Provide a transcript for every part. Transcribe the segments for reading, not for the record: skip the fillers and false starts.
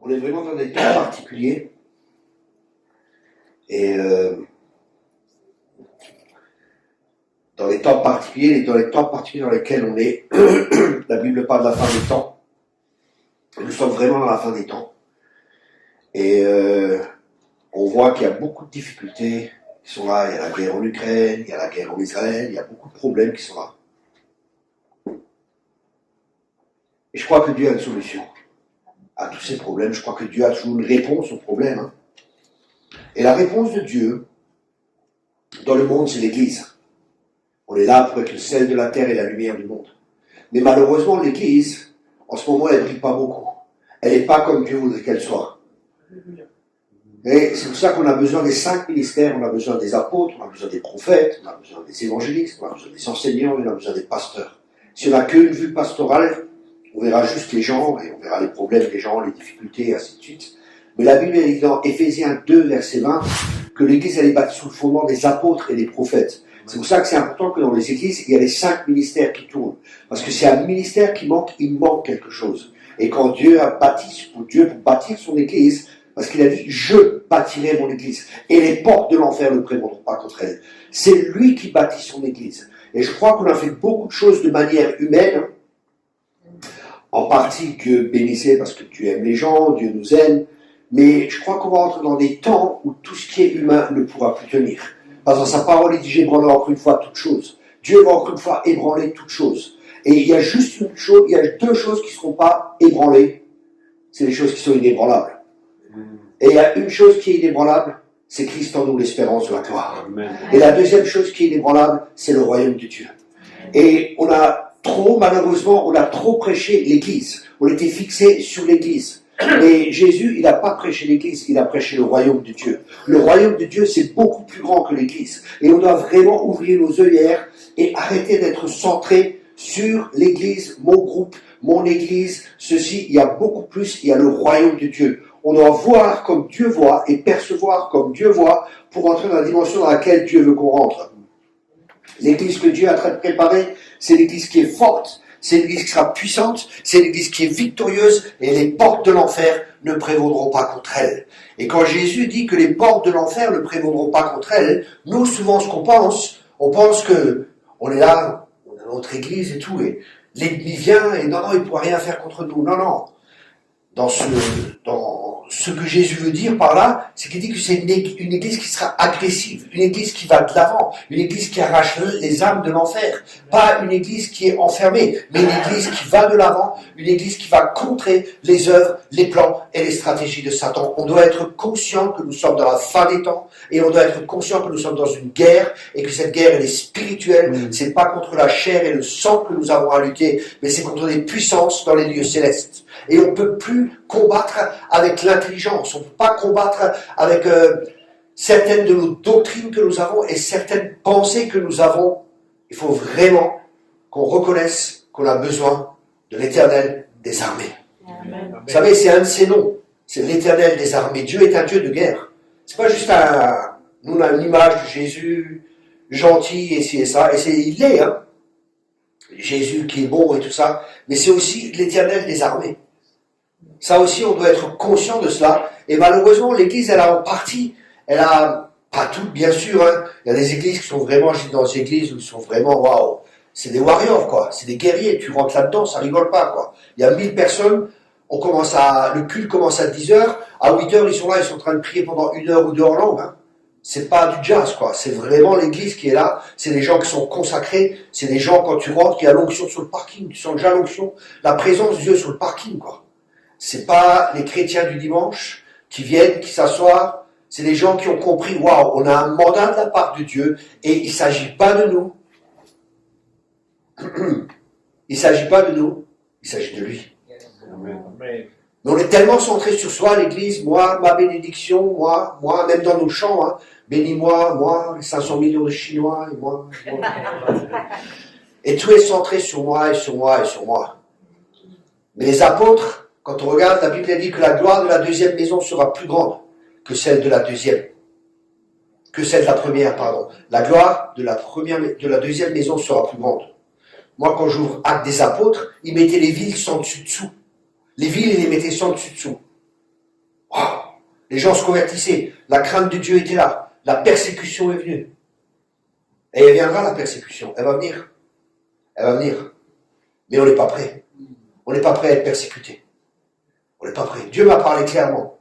On est vraiment dans des temps particuliers. Et dans les temps particuliers dans lesquels on est, la Bible parle de la fin des temps. Nous sommes vraiment dans la fin des temps. Et on voit qu'il y a beaucoup de difficultés qui sont là. Il y a la guerre en Ukraine, il y a la guerre en Israël, il y a beaucoup de problèmes qui sont là. Et je crois que Dieu a une solution à tous ces problèmes. Je crois que Dieu a toujours une réponse aux problèmes. Hein. Et la réponse de Dieu dans le monde, c'est l'Église. On est là pour être le sel de la terre et la lumière du monde. Mais malheureusement, l'Église, en ce moment, elle ne brille pas beaucoup. Elle n'est pas comme Dieu voudrait qu'elle soit. Et c'est pour ça qu'on a besoin des 5 ministères, on a besoin des apôtres, on a besoin des prophètes, on a besoin des évangélistes, on a besoin des enseignants, et on a besoin des pasteurs. Si on n'a qu'une vue pastorale, on verra juste les gens, et on verra les problèmes des gens, les difficultés, et ainsi de suite. Mais la Bible dit dans Éphésiens 2, verset 20, que l'Église, elle est bâtie sous le fondement des apôtres et des prophètes. C'est pour ça que c'est important que dans les églises, il y a les 5 ministères qui tournent. Parce que c'est un ministère qui manque, il manque quelque chose. Et quand Dieu a bâti, pour bâtir son église, parce qu'il a dit, je bâtirai mon église. Et les portes de l'enfer ne prévaudront pas contre elle. C'est lui qui bâtit son église. Et je crois qu'on a fait beaucoup de choses de manière humaine. En partie, Dieu bénissait parce que Dieu aime les gens, Dieu nous aime. Mais je crois qu'on va entrer dans des temps où tout ce qui est humain ne pourra plus tenir. Parce que dans sa parole, il dit, j'ébranlerai encore une fois toutes choses. Dieu va encore une fois ébranler toutes choses. Et il y a juste une chose, il y a 2 choses qui ne seront pas ébranlées. C'est les choses qui sont inébranlables. Et il y a une chose qui est inébranlable, c'est Christ en nous, l'espérance de la gloire. Amen. Et la deuxième chose qui est inébranlable, c'est le royaume de Dieu. Et on a malheureusement, on a trop prêché l'Église. On était fixé sur l'Église. Mais Jésus, il n'a pas prêché l'Église, il a prêché le royaume de Dieu. Le royaume de Dieu, c'est beaucoup plus grand que l'Église. Et on doit vraiment ouvrir nos œillères et arrêter d'être centré sur l'Église, mon groupe, mon Église, ceci. Il y a beaucoup plus, il y a le royaume de Dieu. On doit voir comme Dieu voit et percevoir comme Dieu voit pour entrer dans la dimension dans laquelle Dieu veut qu'on rentre. L'église que Dieu a préparée, c'est l'église qui est forte, c'est l'église qui sera puissante, c'est l'église qui est victorieuse et les portes de l'enfer ne prévaudront pas contre elle. Et quand Jésus dit que les portes de l'enfer ne prévaudront pas contre elle, nous souvent ce qu'on pense, on pense que on est là, on a notre église et tout, et l'ennemi vient et non, il ne pourra rien faire contre nous. Non, non. Dans ce que Jésus veut dire par là, c'est qu'il dit que c'est une église qui sera agressive, une église qui va de l'avant, une église qui arrache les âmes de l'enfer, pas une église qui est enfermée, mais une église qui va de l'avant, une église qui va contrer les œuvres, les plans et les stratégies de Satan. On doit être conscient que nous sommes dans la fin des temps, et on doit être conscient que nous sommes dans une guerre, et que cette guerre, elle est spirituelle, c'est pas contre la chair et le sang que nous avons à lutter, mais c'est contre des puissances dans les lieux célestes. Et on ne peut plus combattre avec l'intelligence, on ne peut pas combattre avec certaines de nos doctrines que nous avons et certaines pensées que nous avons. Il faut vraiment qu'on reconnaisse qu'on a besoin de l'Éternel des armées. Amen. Vous savez, c'est un de ses noms, c'est l'Éternel des armées. Dieu est un Dieu de guerre. C'est pas juste nous on a une image de Jésus gentil et ci et ça, et il l'est, hein. Jésus qui est bon et tout ça, mais c'est aussi l'Éternel des armées. Ça aussi, on doit être conscient de cela. Et malheureusement, l'Église, elle a en partie, elle a, pas toutes, bien sûr, hein. Il y a des églises qui sont vraiment, je dis dans des églises où ils sont vraiment, waouh, c'est des warriors, quoi. C'est des guerriers. Tu rentres là-dedans, ça rigole pas, quoi. Il y a 1000 personnes, le culte commence à 10h, à 8h, ils sont là, ils sont en train de prier pendant 1 heure ou 2 en langue, hein. C'est pas du jazz, quoi. C'est vraiment l'Église qui est là. C'est des gens qui sont consacrés. C'est des gens, quand tu rentres, il y a l'onction sur le parking. Tu sens déjà l'onction, la présence de Dieu sur le parking, quoi. C'est pas les chrétiens du dimanche qui viennent, qui s'assoient. C'est les gens qui ont compris, waouh, on a un mandat de la part de Dieu et il s'agit pas de nous. Il s'agit pas de nous, il s'agit de lui. Amen. Mais on est tellement centré sur soi, l'Église, moi, ma bénédiction, moi, même dans nos chants, hein, bénis-moi, moi, 500 millions de Chinois, et moi. Et tout est centré sur moi et sur moi et sur moi. Mais les apôtres, quand on regarde, la Bible dit que la gloire de la deuxième maison sera plus grande que celle de la deuxième. Que celle de la première, pardon. La gloire de la deuxième maison sera plus grande. Moi, quand j'ouvre Actes des apôtres, ils mettaient les villes sans dessus-dessous. Les villes, ils les mettaient sans dessus-dessous. Les gens se convertissaient. La crainte de Dieu était là. La persécution est venue. Et elle viendra, la persécution. Elle va venir. Elle va venir. Mais on n'est pas prêt. On n'est pas prêt à être persécuté. On n'est pas prêt. Dieu m'a parlé clairement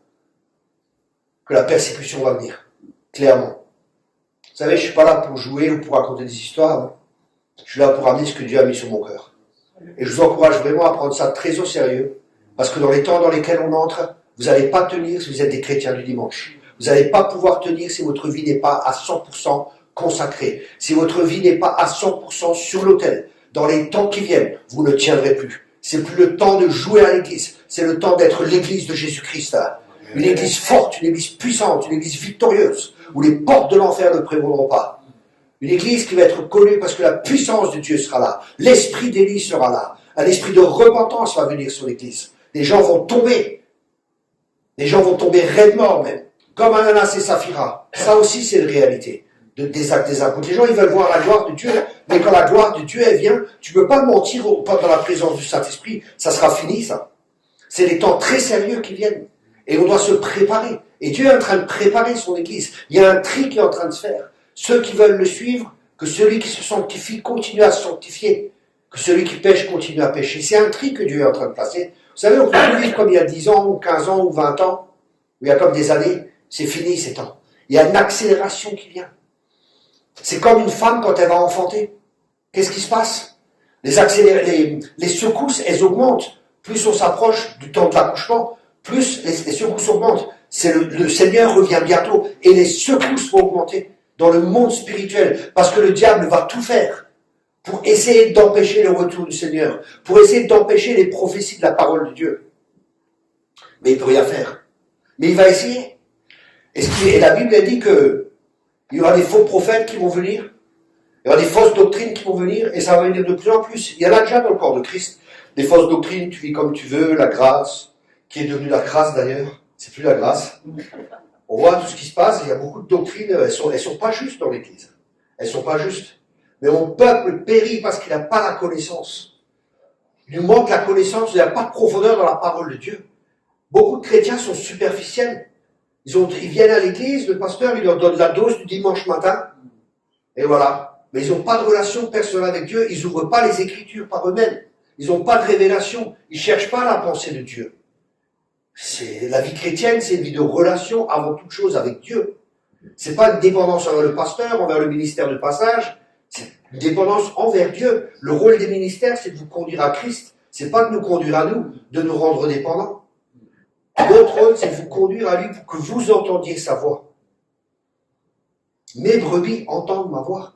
que la persécution va venir. Clairement. Vous savez, je ne suis pas là pour jouer ou pour raconter des histoires. Hein. Je suis là pour amener ce que Dieu a mis sur mon cœur. Et je vous encourage vraiment à prendre ça très au sérieux. Parce que dans les temps dans lesquels on entre, vous n'allez pas tenir si vous êtes des chrétiens du dimanche. Vous n'allez pas pouvoir tenir si votre vie n'est pas à 100% consacrée. Si votre vie n'est pas à 100% sur l'autel. Dans les temps qui viennent, vous ne tiendrez plus. C'est plus le temps de jouer à l'église. C'est le temps d'être l'église de Jésus-Christ. Une église forte, une église puissante, une église victorieuse, où les portes de l'enfer ne prévaudront pas. Une église qui va être connue parce que la puissance de Dieu sera là. L'esprit d'Élie sera là. Un esprit de repentance va venir sur l'église. Les gens vont tomber. Les gens vont tomber raidement même. Comme Ananas et Saphira. Ça aussi, c'est une réalité des actes des apôtres. Les gens, ils veulent voir la gloire de Dieu. Mais quand la gloire de Dieu, elle vient, tu ne peux pas mentir pas dans la présence du Saint-Esprit. Ça sera fini, ça. C'est des temps très sérieux qui viennent. Et on doit se préparer. Et Dieu est en train de préparer son église. Il y a un tri qui est en train de se faire. Ceux qui veulent le suivre, que celui qui se sanctifie continue à se sanctifier. Que celui qui pêche continue à pêcher. C'est un tri que Dieu est en train de placer. Vous savez, on peut plus vivre comme il y a 10 ans, ou 15 ans, ou 20 ans. Il y a comme des années. C'est fini ces temps. Il y a une accélération qui vient. C'est comme une femme quand elle va enfanter. Qu'est-ce qui se passe? Les secousses, elles augmentent. Plus on s'approche du temps de l'accouchement, plus les secousses augmentent. Le Seigneur revient bientôt et les secousses vont augmenter dans le monde spirituel parce que le diable va tout faire pour essayer d'empêcher le retour du Seigneur, pour essayer d'empêcher les prophéties de la parole de Dieu. Mais il ne peut rien faire. Mais il va essayer. Et la Bible a dit qu'il y aura des faux prophètes qui vont venir, il y aura des fausses doctrines qui vont venir et ça va venir de plus en plus. Il y en a déjà dans le corps de Christ. Des fausses doctrines, tu vis comme tu veux, la grâce, qui est devenue la grâce d'ailleurs, c'est plus la grâce. On voit tout ce qui se passe, il y a beaucoup de doctrines, elles sont pas justes dans l'Église. Elles sont pas justes. Mais mon peuple périt parce qu'il n'a pas la connaissance. Il nous manque la connaissance, il n'y a pas de profondeur dans la parole de Dieu. Beaucoup de chrétiens sont superficiels. Ils viennent à l'église, le pasteur, il leur donne la dose du dimanche matin, et voilà. Mais ils n'ont pas de relation personnelle avec Dieu, ils n'ouvrent pas les Écritures par eux-mêmes. Ils n'ont pas de révélation, ils ne cherchent pas la pensée de Dieu. La vie chrétienne, c'est une vie de relation avant toute chose avec Dieu. C'est pas une dépendance envers le pasteur, envers le ministère de passage, c'est une dépendance envers Dieu. Le rôle des ministères, c'est de vous conduire à Christ, c'est pas de nous conduire à nous, de nous rendre dépendants. Notre rôle, c'est de vous conduire à lui pour que vous entendiez sa voix. Mes brebis entendent ma voix.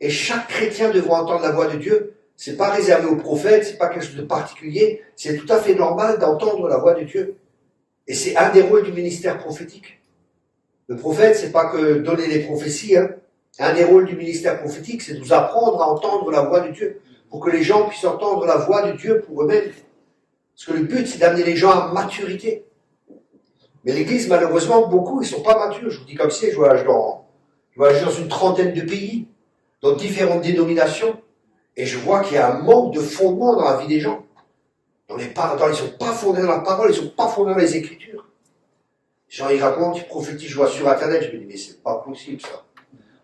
Et chaque chrétien devra entendre la voix de Dieu. C'est pas réservé aux prophètes, c'est pas quelque chose de particulier. C'est tout à fait normal d'entendre la voix de Dieu. Et c'est un des rôles du ministère prophétique. Le prophète, c'est pas que donner les prophéties, hein. Un des rôles du ministère prophétique, c'est de vous apprendre à entendre la voix de Dieu. Pour que les gens puissent entendre la voix de Dieu pour eux-mêmes. Parce que le but, c'est d'amener les gens à maturité. Mais l'église, malheureusement, beaucoup, ils sont pas matures. Je vous dis comme si je voyage dans une trentaine de pays, dans différentes dénominations, et je vois qu'il y a un manque de fondement dans la vie des gens. Ils sont pas fondés dans la parole, ils sont pas fondés dans les Écritures. Les gens, ils racontent, ils prophétisent, je vois sur Internet, je me dis, mais c'est pas possible, ça.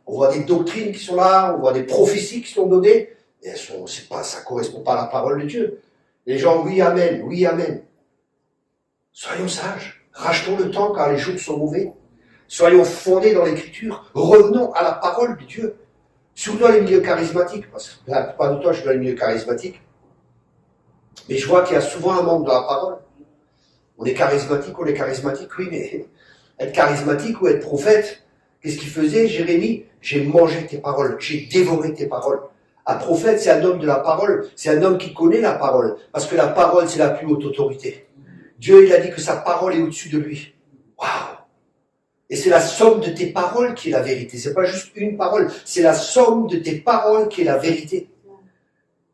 On voit des doctrines qui sont là, on voit des prophéties qui sont données, et ça correspond pas à la parole de Dieu. Les gens, oui, amen, oui, amen. Soyons sages. Rachetons le temps car les jours sont mauvais. Soyons fondés dans l'Écriture. Revenons à la parole de Dieu. Surtout dans les milieux charismatiques, parce que la plupart du temps, je suis dans les milieux charismatiques. Mais je vois qu'il y a souvent un manque dans la parole. On est charismatique, oui, mais être charismatique ou être prophète, qu'est-ce qu'il faisait, Jérémie? J'ai mangé tes paroles, j'ai dévoré tes paroles. Un prophète, c'est un homme de la parole, c'est un homme qui connaît la parole, parce que la parole, c'est la plus haute autorité. Dieu, il a dit que sa parole est au-dessus de lui. Waouh! Et c'est la somme de tes paroles qui est la vérité. C'est pas juste une parole, c'est la somme de tes paroles qui est la vérité.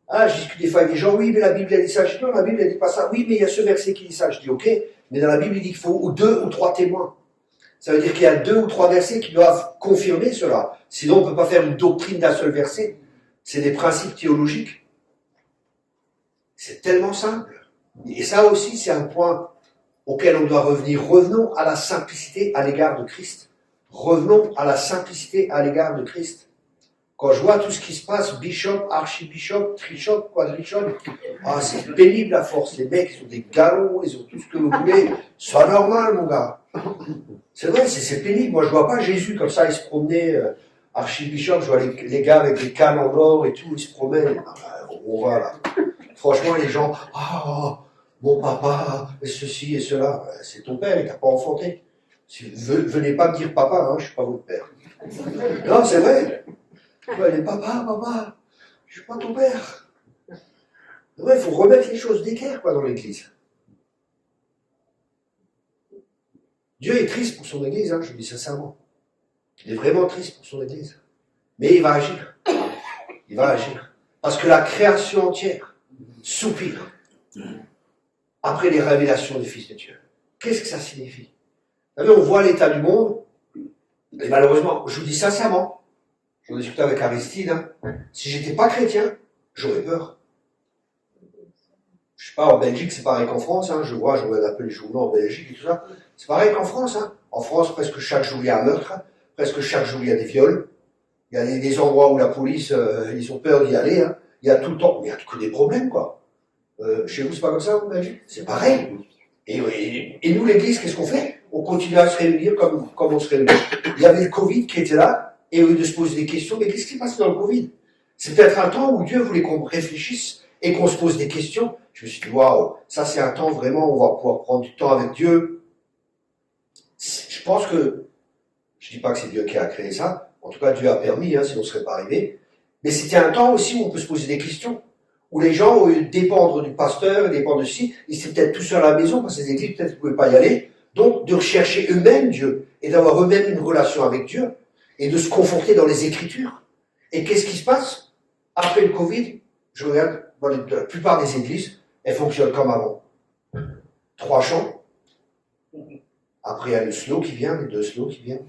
Ah, je discute des fois avec des gens, oui, mais la Bible a dit ça. Je dis non, la Bible a dit pas ça. Oui, mais il y a ce verset qui dit ça. Je dis ok, mais dans la Bible, il dit qu'il faut 2 ou 3 témoins. Ça veut dire qu'il y a 2 ou 3 versets qui doivent confirmer cela. Sinon, on ne peut pas faire une doctrine d'un seul verset. C'est des principes théologiques. C'est tellement simple. Et ça aussi, c'est un point auquel on doit revenir. Revenons à la simplicité à l'égard de Christ. Revenons à la simplicité à l'égard de Christ. Quand je vois tout ce qui se passe, bishop, archibishop, trishop, quadrishop, c'est pénible à force. Les mecs, ils ont des galons, ils ont tout ce que vous voulez. C'est pas normal, mon gars. C'est vrai, c'est pénible. Moi, je vois pas Jésus comme ça, il se promenait, archibishop, je vois les gars avec des cannes en or et tout, ils se promènent. On va là. Franchement, les gens, mon papa, et ceci et cela. C'est ton père, il t'a pas enfanté. Venez pas me dire papa, hein, je suis pas votre père. Non, c'est vrai. Les papa, je suis pas ton père. Il faut remettre les choses d'équerre, dans l'église. Dieu est triste pour son église, je le dis sincèrement. Il est vraiment triste pour son église. Mais il va agir. Il va agir. Parce que la création entière soupire après les révélations du Fils de Dieu. Qu'est-ce que ça signifie? Vous savez, on voit l'état du monde, et malheureusement, je vous dis sincèrement, j'en discutais avec Aristide, si j'étais pas chrétien, j'aurais peur. Je sais pas, en Belgique, c'est pareil qu'en France, je regarde un peu les journaux en Belgique et tout ça, c'est pareil qu'en France, En France, presque chaque jour, il y a un meurtre, presque chaque jour, il y a des viols, il y a des endroits où la police, ils ont peur d'y aller, il y a tout le temps, mais il y a que des problèmes, chez vous, c'est pas comme ça, en Belgique? C'est pareil. Et nous, l'église, qu'est-ce qu'on fait? On continue à se réunir comme on se réunit. Il y avait le Covid qui était là, et au lieu de se poser des questions, mais qu'est-ce qui se passe dans le Covid? C'est peut-être un temps où Dieu voulait qu'on réfléchisse et qu'on se pose des questions. Je me suis dit, waouh, ça c'est un temps vraiment où on va pouvoir prendre du temps avec Dieu. Je pense que, je dis pas que c'est Dieu qui a créé ça, en tout cas Dieu a permis, sinon on ne serait pas arrivé. Mais c'était un temps aussi où on peut se poser des questions, où les gens, au lieu de dépendre du pasteur, dépendre de ci, ils étaient peut-être tout seuls à la maison, parce que les églises peut-être ne pouvaient pas y aller, donc de rechercher eux-mêmes Dieu, et d'avoir eux-mêmes une relation avec Dieu, et de se conforter dans les Écritures. Et qu'est-ce qui se passe? Après le Covid, je regarde, dans la plupart des églises, elles fonctionnent comme avant. 3 chants. Après, il y a le slow qui vient, les 2 slow qui viennent.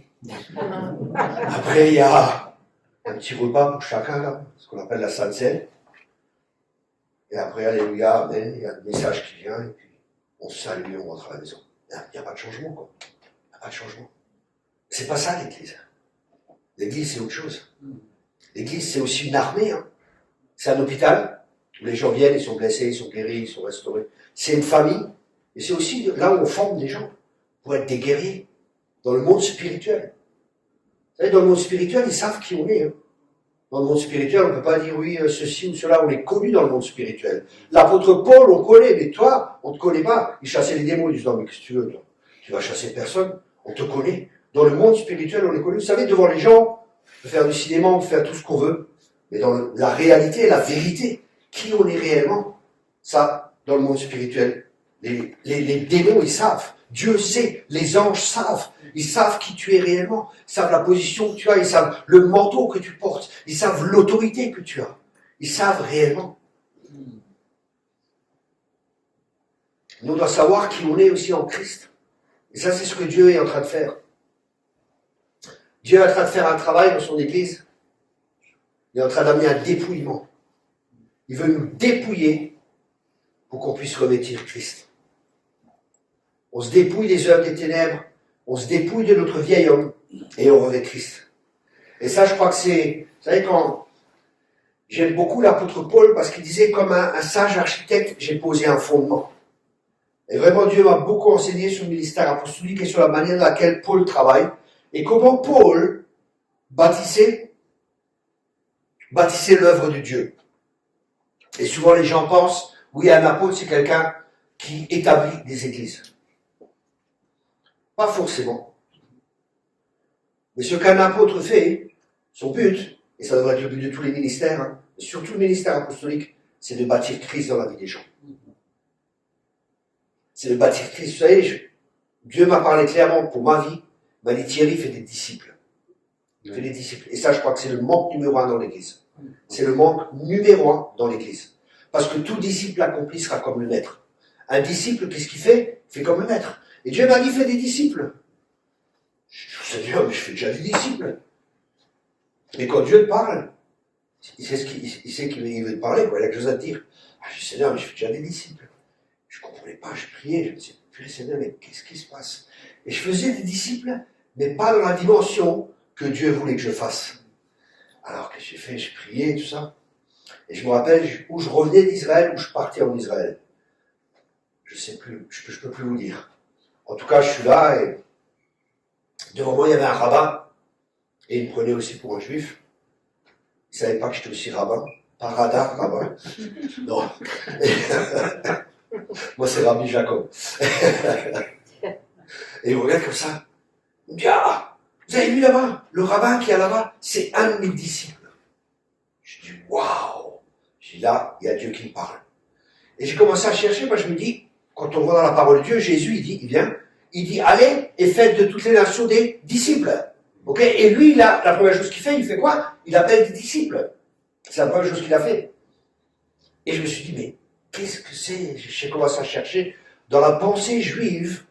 Après, il y a un petit repas pour chacun, là, ce qu'on appelle la Sainte Seine. Et après, alléluia, amen, il y a le message qui vient, et puis on se salue et on rentre à la maison. Il n'y a pas de changement, Il n'y a pas de changement. C'est pas ça, l'église. L'église, c'est autre chose. L'église, c'est aussi une armée, C'est un hôpital, où les gens viennent, ils sont blessés, ils sont guéris, ils sont restaurés. C'est une famille, et c'est aussi là où on forme des gens, pour être des guerriers, dans le monde spirituel. Vous savez, dans le monde spirituel, ils savent qui on est, Dans le monde spirituel, on ne peut pas dire oui, ceci ou cela, on est connu dans le monde spirituel. L'apôtre Paul, on connaît, mais toi, on ne te connaît pas. Il chassait les démons, il disait, non, mais qu'est-ce que tu veux, toi? Tu vas chasser personne, on te connaît. Dans le monde spirituel, on est connu. Vous savez, devant les gens, on peut faire du cinéma, on peut faire tout ce qu'on veut. Mais dans la réalité, la vérité, qui on est réellement, ça, dans le monde spirituel, les démons, ils savent. Dieu sait, les anges savent. Ils savent qui tu es réellement. Ils savent la position que tu as. Ils savent le manteau que tu portes. Ils savent l'autorité que tu as. Ils savent réellement. Nous, on doit savoir qui on est aussi en Christ. Et ça, c'est ce que Dieu est en train de faire. Dieu est en train de faire un travail dans son Église. Il est en train d'amener un dépouillement. Il veut nous dépouiller pour qu'on puisse revêtir Christ. On se dépouille des œuvres des ténèbres, on se dépouille de notre vieil homme et on revêt Christ. Et ça, je crois que c'est... Vous savez, quand j'aime beaucoup l'apôtre Paul parce qu'il disait, comme un sage architecte, j'ai posé un fondement. Et vraiment, Dieu m'a beaucoup enseigné sur le ministère apostolique et sur la manière dans laquelle Paul travaille et comment Paul bâtissait l'œuvre de Dieu. Et souvent, les gens pensent, oui, un apôtre, c'est quelqu'un qui établit des églises. Pas forcément. Mais ce qu'un apôtre fait, son but, et ça devrait être le but de tous les ministères, mais surtout le ministère apostolique, c'est de bâtir Christ dans la vie des gens. C'est de bâtir Christ. Vous savez, Dieu m'a parlé clairement pour ma vie. Il m'a dit, Thierry, fais des disciples. Fais des disciples. Et ça, je crois que c'est le manque numéro 1 dans l'Église. C'est le manque numéro 1 dans l'Église. Parce que tout disciple accompli sera comme le maître. Un disciple, qu'est-ce qu'il fait? Il fait comme le maître. Et Dieu m'a dit, fais des disciples. Je dis, mais je fais déjà des disciples. Mais quand Dieu te parle, il sait qu'il veut te parler, il a quelque chose à te dire. Je dis, Seigneur, mais je fais déjà des disciples. Je ne comprenais pas, je priais, je me disais, Purée Seigneur, mais qu'est-ce qui se passe? Et je faisais des disciples, mais pas dans la dimension que Dieu voulait que je fasse. Alors que j'ai fait, je priais, tout ça. Et je me rappelle où je revenais d'Israël, où je partais en Israël. Je sais plus, je peux plus vous dire. En tout cas, je suis là et devant moi, il y avait un rabbin. Et il me prenait aussi pour un juif. Il ne savait pas que j'étais aussi rabbin. Pas radar, rabbin. Non. Moi, c'est Rabbi Jacob. Et il me regarde comme ça. Il me dit, ah, vous avez vu là-bas, le rabbin qui est là-bas, c'est un de mes disciples. Je dis, waouh. Je dis, là, il y a Dieu qui me parle. Et j'ai commencé à chercher, moi je me dis, quand on voit dans la parole de Dieu, Jésus, il dit, allez et faites de toutes les nations des disciples. Ok? Et lui, la première chose qu'il fait, il fait quoi? Il appelle des disciples. C'est la première chose qu'il a fait. Et je me suis dit, mais qu'est-ce que c'est? J'ai commencé à chercher. Dans la pensée juive,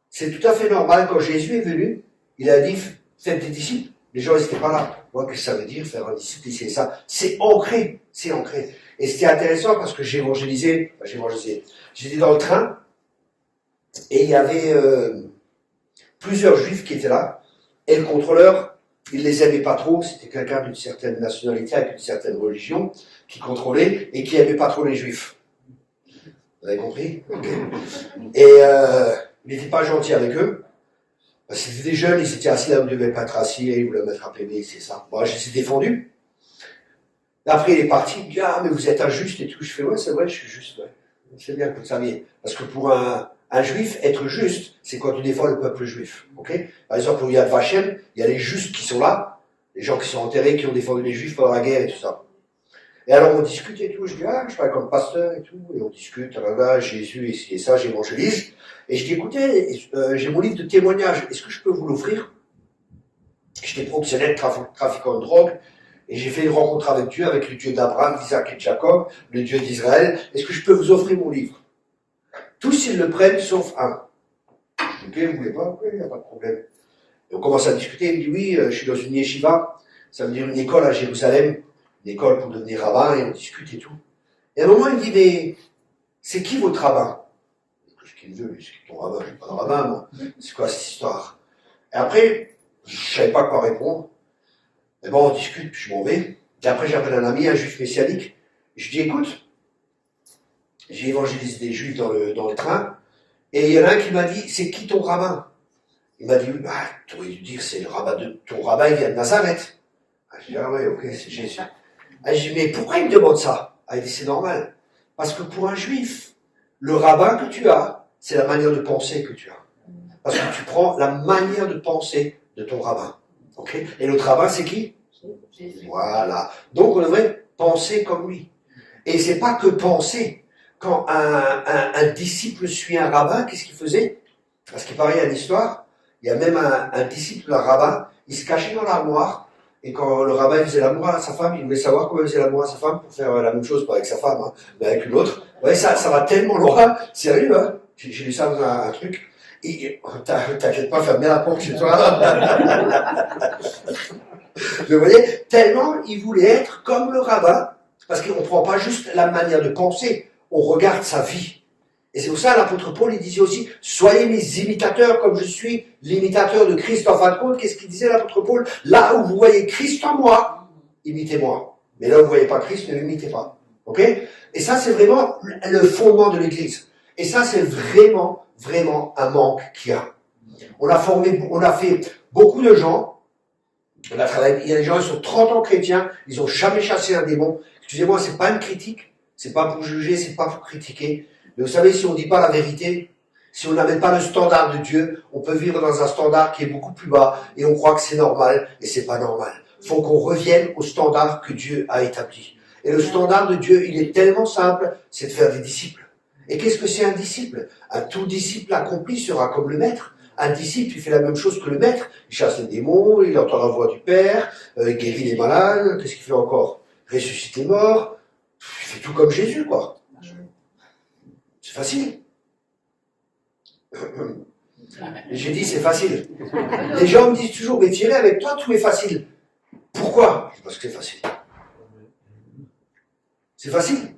c'est tout à fait normal, quand Jésus est venu, il a dit, faites des disciples. Les gens n'étaient pas là. Moi, qu'est-ce que ça veut dire, faire un disciple, c'est ça? C'est ancré. C'est ancré. Et c'était intéressant parce que j'étais dans le train, et il y avait plusieurs juifs qui étaient là, et le contrôleur, il les aimait pas trop, c'était quelqu'un d'une certaine nationalité, avec une certaine religion, qui contrôlait, et qui aimait pas trop les juifs. Vous avez compris? Okay. Et il n'était pas gentil avec eux, parce que c'était des jeunes, ils étaient assis là où ils ne devaient pas être assis, et ils voulaient mettre un PV, c'est ça. Moi, je les ai défendus. Après, il est parti, il me dit, ah, mais vous êtes injuste et tout. Je fais, ouais, c'est vrai, je suis juste, ouais. C'est bien que vous le saviez. Parce que pour un juif, être juste, c'est quand tu défends le peuple juif. Ok? Par exemple, au Yad Vashem, il y a les justes qui sont là, les gens qui sont enterrés, qui ont défendu les juifs pendant la guerre et tout ça. Et alors, on discute et tout. Je dis, ah, je travaille comme pasteur et tout. Et on discute, là, Jésus, et ça, j'évangélise. Et je dis, écoutez, j'ai mon livre de témoignages. Est-ce que je peux vous l'offrir? J'étais proxénète, trafiquant de drogue. Et j'ai fait une rencontre avec Dieu, avec le Dieu d'Abraham, d'Isaac et de Jacob, le Dieu d'Israël. Est-ce que je peux vous offrir mon livre? Tous ils le prennent, sauf un. Ok, vous voulez pas? Oui, il n'y a pas de problème. Et on commence à discuter. Il me dit, oui, je suis dans une yeshiva. Ça veut dire une école à Jérusalem. Une école pour devenir rabbin, et on discute et tout. Et à un moment, il me dit, mais c'est qui votre rabbin? Qu'est-ce qu'il veut? C'est qui ton rabbin? Je suis pas un rabbin, moi. C'est quoi cette histoire? Et après, je savais pas quoi répondre. Et bon, on discute, puis je m'en vais. Et après, j'appelle un ami, un juif messianique. Je dis, écoute, j'ai évangélisé des juifs dans le train. Et il y en a un qui m'a dit, c'est qui ton rabbin? Il m'a dit, bah, tu aurais dû dire, c'est le rabbin ton rabbin, il vient de Nazareth. Je dis, ah ouais, ok, c'est Jésus. Je dis, mais pourquoi il me demande ça? Il dit, c'est normal. Parce que pour un juif, le rabbin que tu as, c'est la manière de penser que tu as. Parce que tu prends la manière de penser de ton rabbin. Okay. Et l'autre rabbin, c'est qui? Jésus. Voilà. Donc, on devrait penser comme lui. Et c'est pas que penser. Quand un disciple suit un rabbin, qu'est-ce qu'il faisait? Parce qu'il paraît une histoire, il y a même un disciple, un rabbin, il se cachait dans l'armoire, et quand le rabbin faisait l'amour à sa femme, il voulait savoir comment il faisait l'amour à sa femme pour faire la même chose, pas avec sa femme, hein, mais avec une autre. Ouais, ça va tellement loin. Sérieux, hein? J'ai lu ça dans un truc. Et t'inquiète pas, ferme bien la porte chez toi. Vous voyez, tellement il voulait être comme le rabbin, parce qu'on ne prend pas juste la manière de penser, on regarde sa vie. Et c'est pour ça l'apôtre Paul, il disait aussi, soyez mes imitateurs comme je suis l'imitateur de Christ. En fin de compte, qu'est-ce qu'il disait l'apôtre Paul? Là où vous voyez Christ en moi, imitez-moi. Mais là où vous ne voyez pas Christ, ne l'imitez pas. Ok? Et ça, c'est vraiment le fondement de l'Église. Et ça, c'est vraiment un manque qu'il y a. On a fait beaucoup de gens, on a travaillé, il y a des gens, ils sont 30 ans chrétiens, ils n'ont jamais chassé un démon. Excusez-moi, c'est pas une critique, c'est pas pour juger, c'est pas pour critiquer. Mais vous savez, si on dit pas la vérité, si on n'amène pas le standard de Dieu, on peut vivre dans un standard qui est beaucoup plus bas, et on croit que c'est normal, et c'est pas normal. Il faut qu'on revienne au standard que Dieu a établi. Et le standard de Dieu, il est tellement simple, c'est de faire des disciples. Et qu'est-ce que c'est un disciple? Un tout disciple accompli sera comme le maître. Un disciple, il fait la même chose que le maître. Il chasse les démons, il entend la voix du Père, il guérit les malades, qu'est-ce qu'il fait encore? Ressuscite les morts. Il fait tout comme Jésus, quoi. C'est facile. J'ai dit c'est facile. Les gens me disent toujours, mais Thierry, avec toi, tout est facile. Pourquoi? Parce que c'est facile. C'est facile.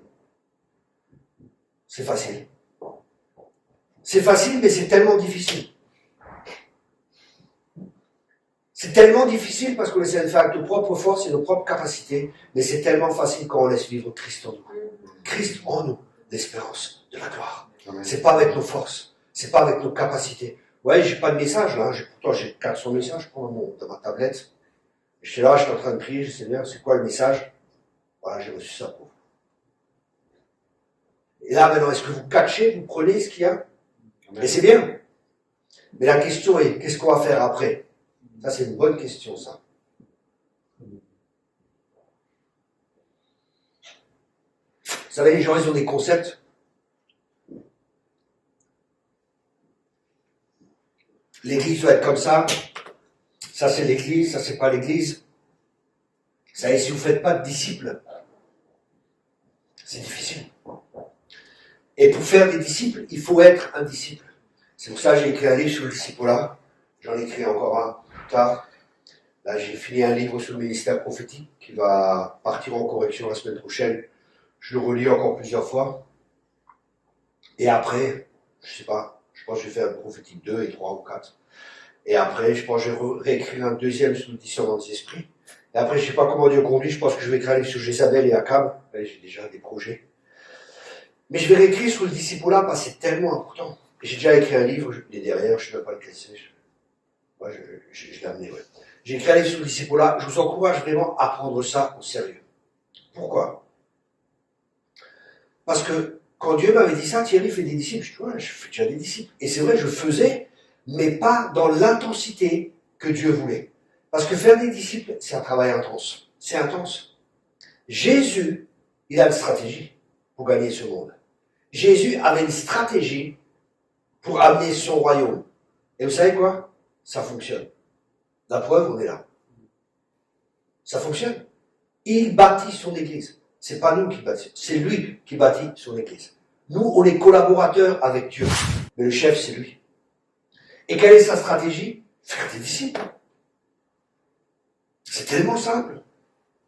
C'est facile. C'est facile, mais c'est tellement difficile. C'est tellement difficile parce qu'on essaie de faire avec nos propres forces et nos propres capacités, mais c'est tellement facile quand on laisse vivre Christ en nous. Christ en nous, l'espérance de la gloire. C'est pas avec nos forces, c'est pas avec nos capacités. Ouais, j'ai pas de message là, pourtant j'ai 400 messages dans ma tablette. J'étais là, j'étais en train de prier, je sais bien, c'est quoi le message? Voilà, j'ai reçu ça pour vous. Et là maintenant, est-ce que vous catchez, vous prenez ce qu'il y a? Et c'est bien. Mais la question est, qu'est-ce qu'on va faire après? Ça, c'est une bonne question, ça. Vous savez, les gens, ils ont des concepts. L'église doit être comme ça. Ça, c'est l'église, ça, c'est pas l'église. Vous savez, si vous ne faites pas de disciples, c'est difficile. Et pour faire des disciples, il faut être un disciple. C'est pour ça que j'ai écrit un livre sur le discipulat. J'en ai écrit encore un plus tard. Là, j'ai fini un livre sur le ministère prophétique qui va partir en correction la semaine prochaine. Je le relis encore plusieurs fois. Et après, je sais pas, je pense que je vais faire un prophétique 2 et 3 ou 4. Et après, je pense que je vais réécrire un deuxième sur le discernement des esprits. Et après, je sais pas comment Dieu conduit, je pense que je vais écrire un livre sur Jézabel et Akab. J'ai déjà des projets. Mais je vais réécrire sur le discipulat parce que c'est tellement important. J'ai déjà écrit un livre, il est derrière, je ne sais même pas lequel c'est. Ouais, je l'ai amené, ouais. J'ai écrit un livre sur le discipulat. Je vous encourage vraiment à prendre ça au sérieux. Pourquoi? Parce que quand Dieu m'avait dit ça, Thierry fait des disciples, je dis, ouais, je fais déjà des disciples. Et c'est vrai, je faisais, mais pas dans l'intensité que Dieu voulait. Parce que faire des disciples, c'est un travail intense. C'est intense. Jésus, il a une stratégie pour gagner ce monde. Jésus avait une stratégie pour amener son royaume. Et vous savez quoi? Ça fonctionne. La preuve, on est là. Ça fonctionne. Il bâtit son église. C'est pas nous qui bâtissons, c'est lui qui bâtit son église. Nous, on est collaborateurs avec Dieu. Mais le chef, c'est lui. Et quelle est sa stratégie? Faire des disciples. C'est tellement simple.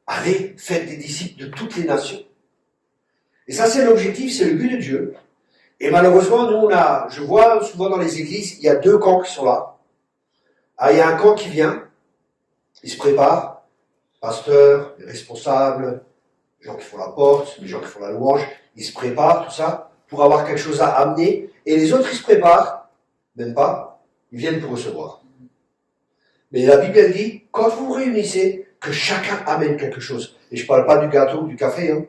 Allez, faites des disciples de toutes les nations. Et ça, c'est l'objectif, c'est le but de Dieu. Et malheureusement, nous, je vois souvent dans les églises, il y a deux camps qui sont là. Ah, il y a un camp qui vient, il se prépare, pasteur, les responsables, les gens qui font la porte, les gens qui font la louange, ils se préparent, tout ça, pour avoir quelque chose à amener. Et les autres, ils se préparent, même pas, ils viennent pour recevoir. Mais la Bible, elle dit, quand vous vous réunissez, que chacun amène quelque chose. Et je ne parle pas du gâteau ou du café, hein.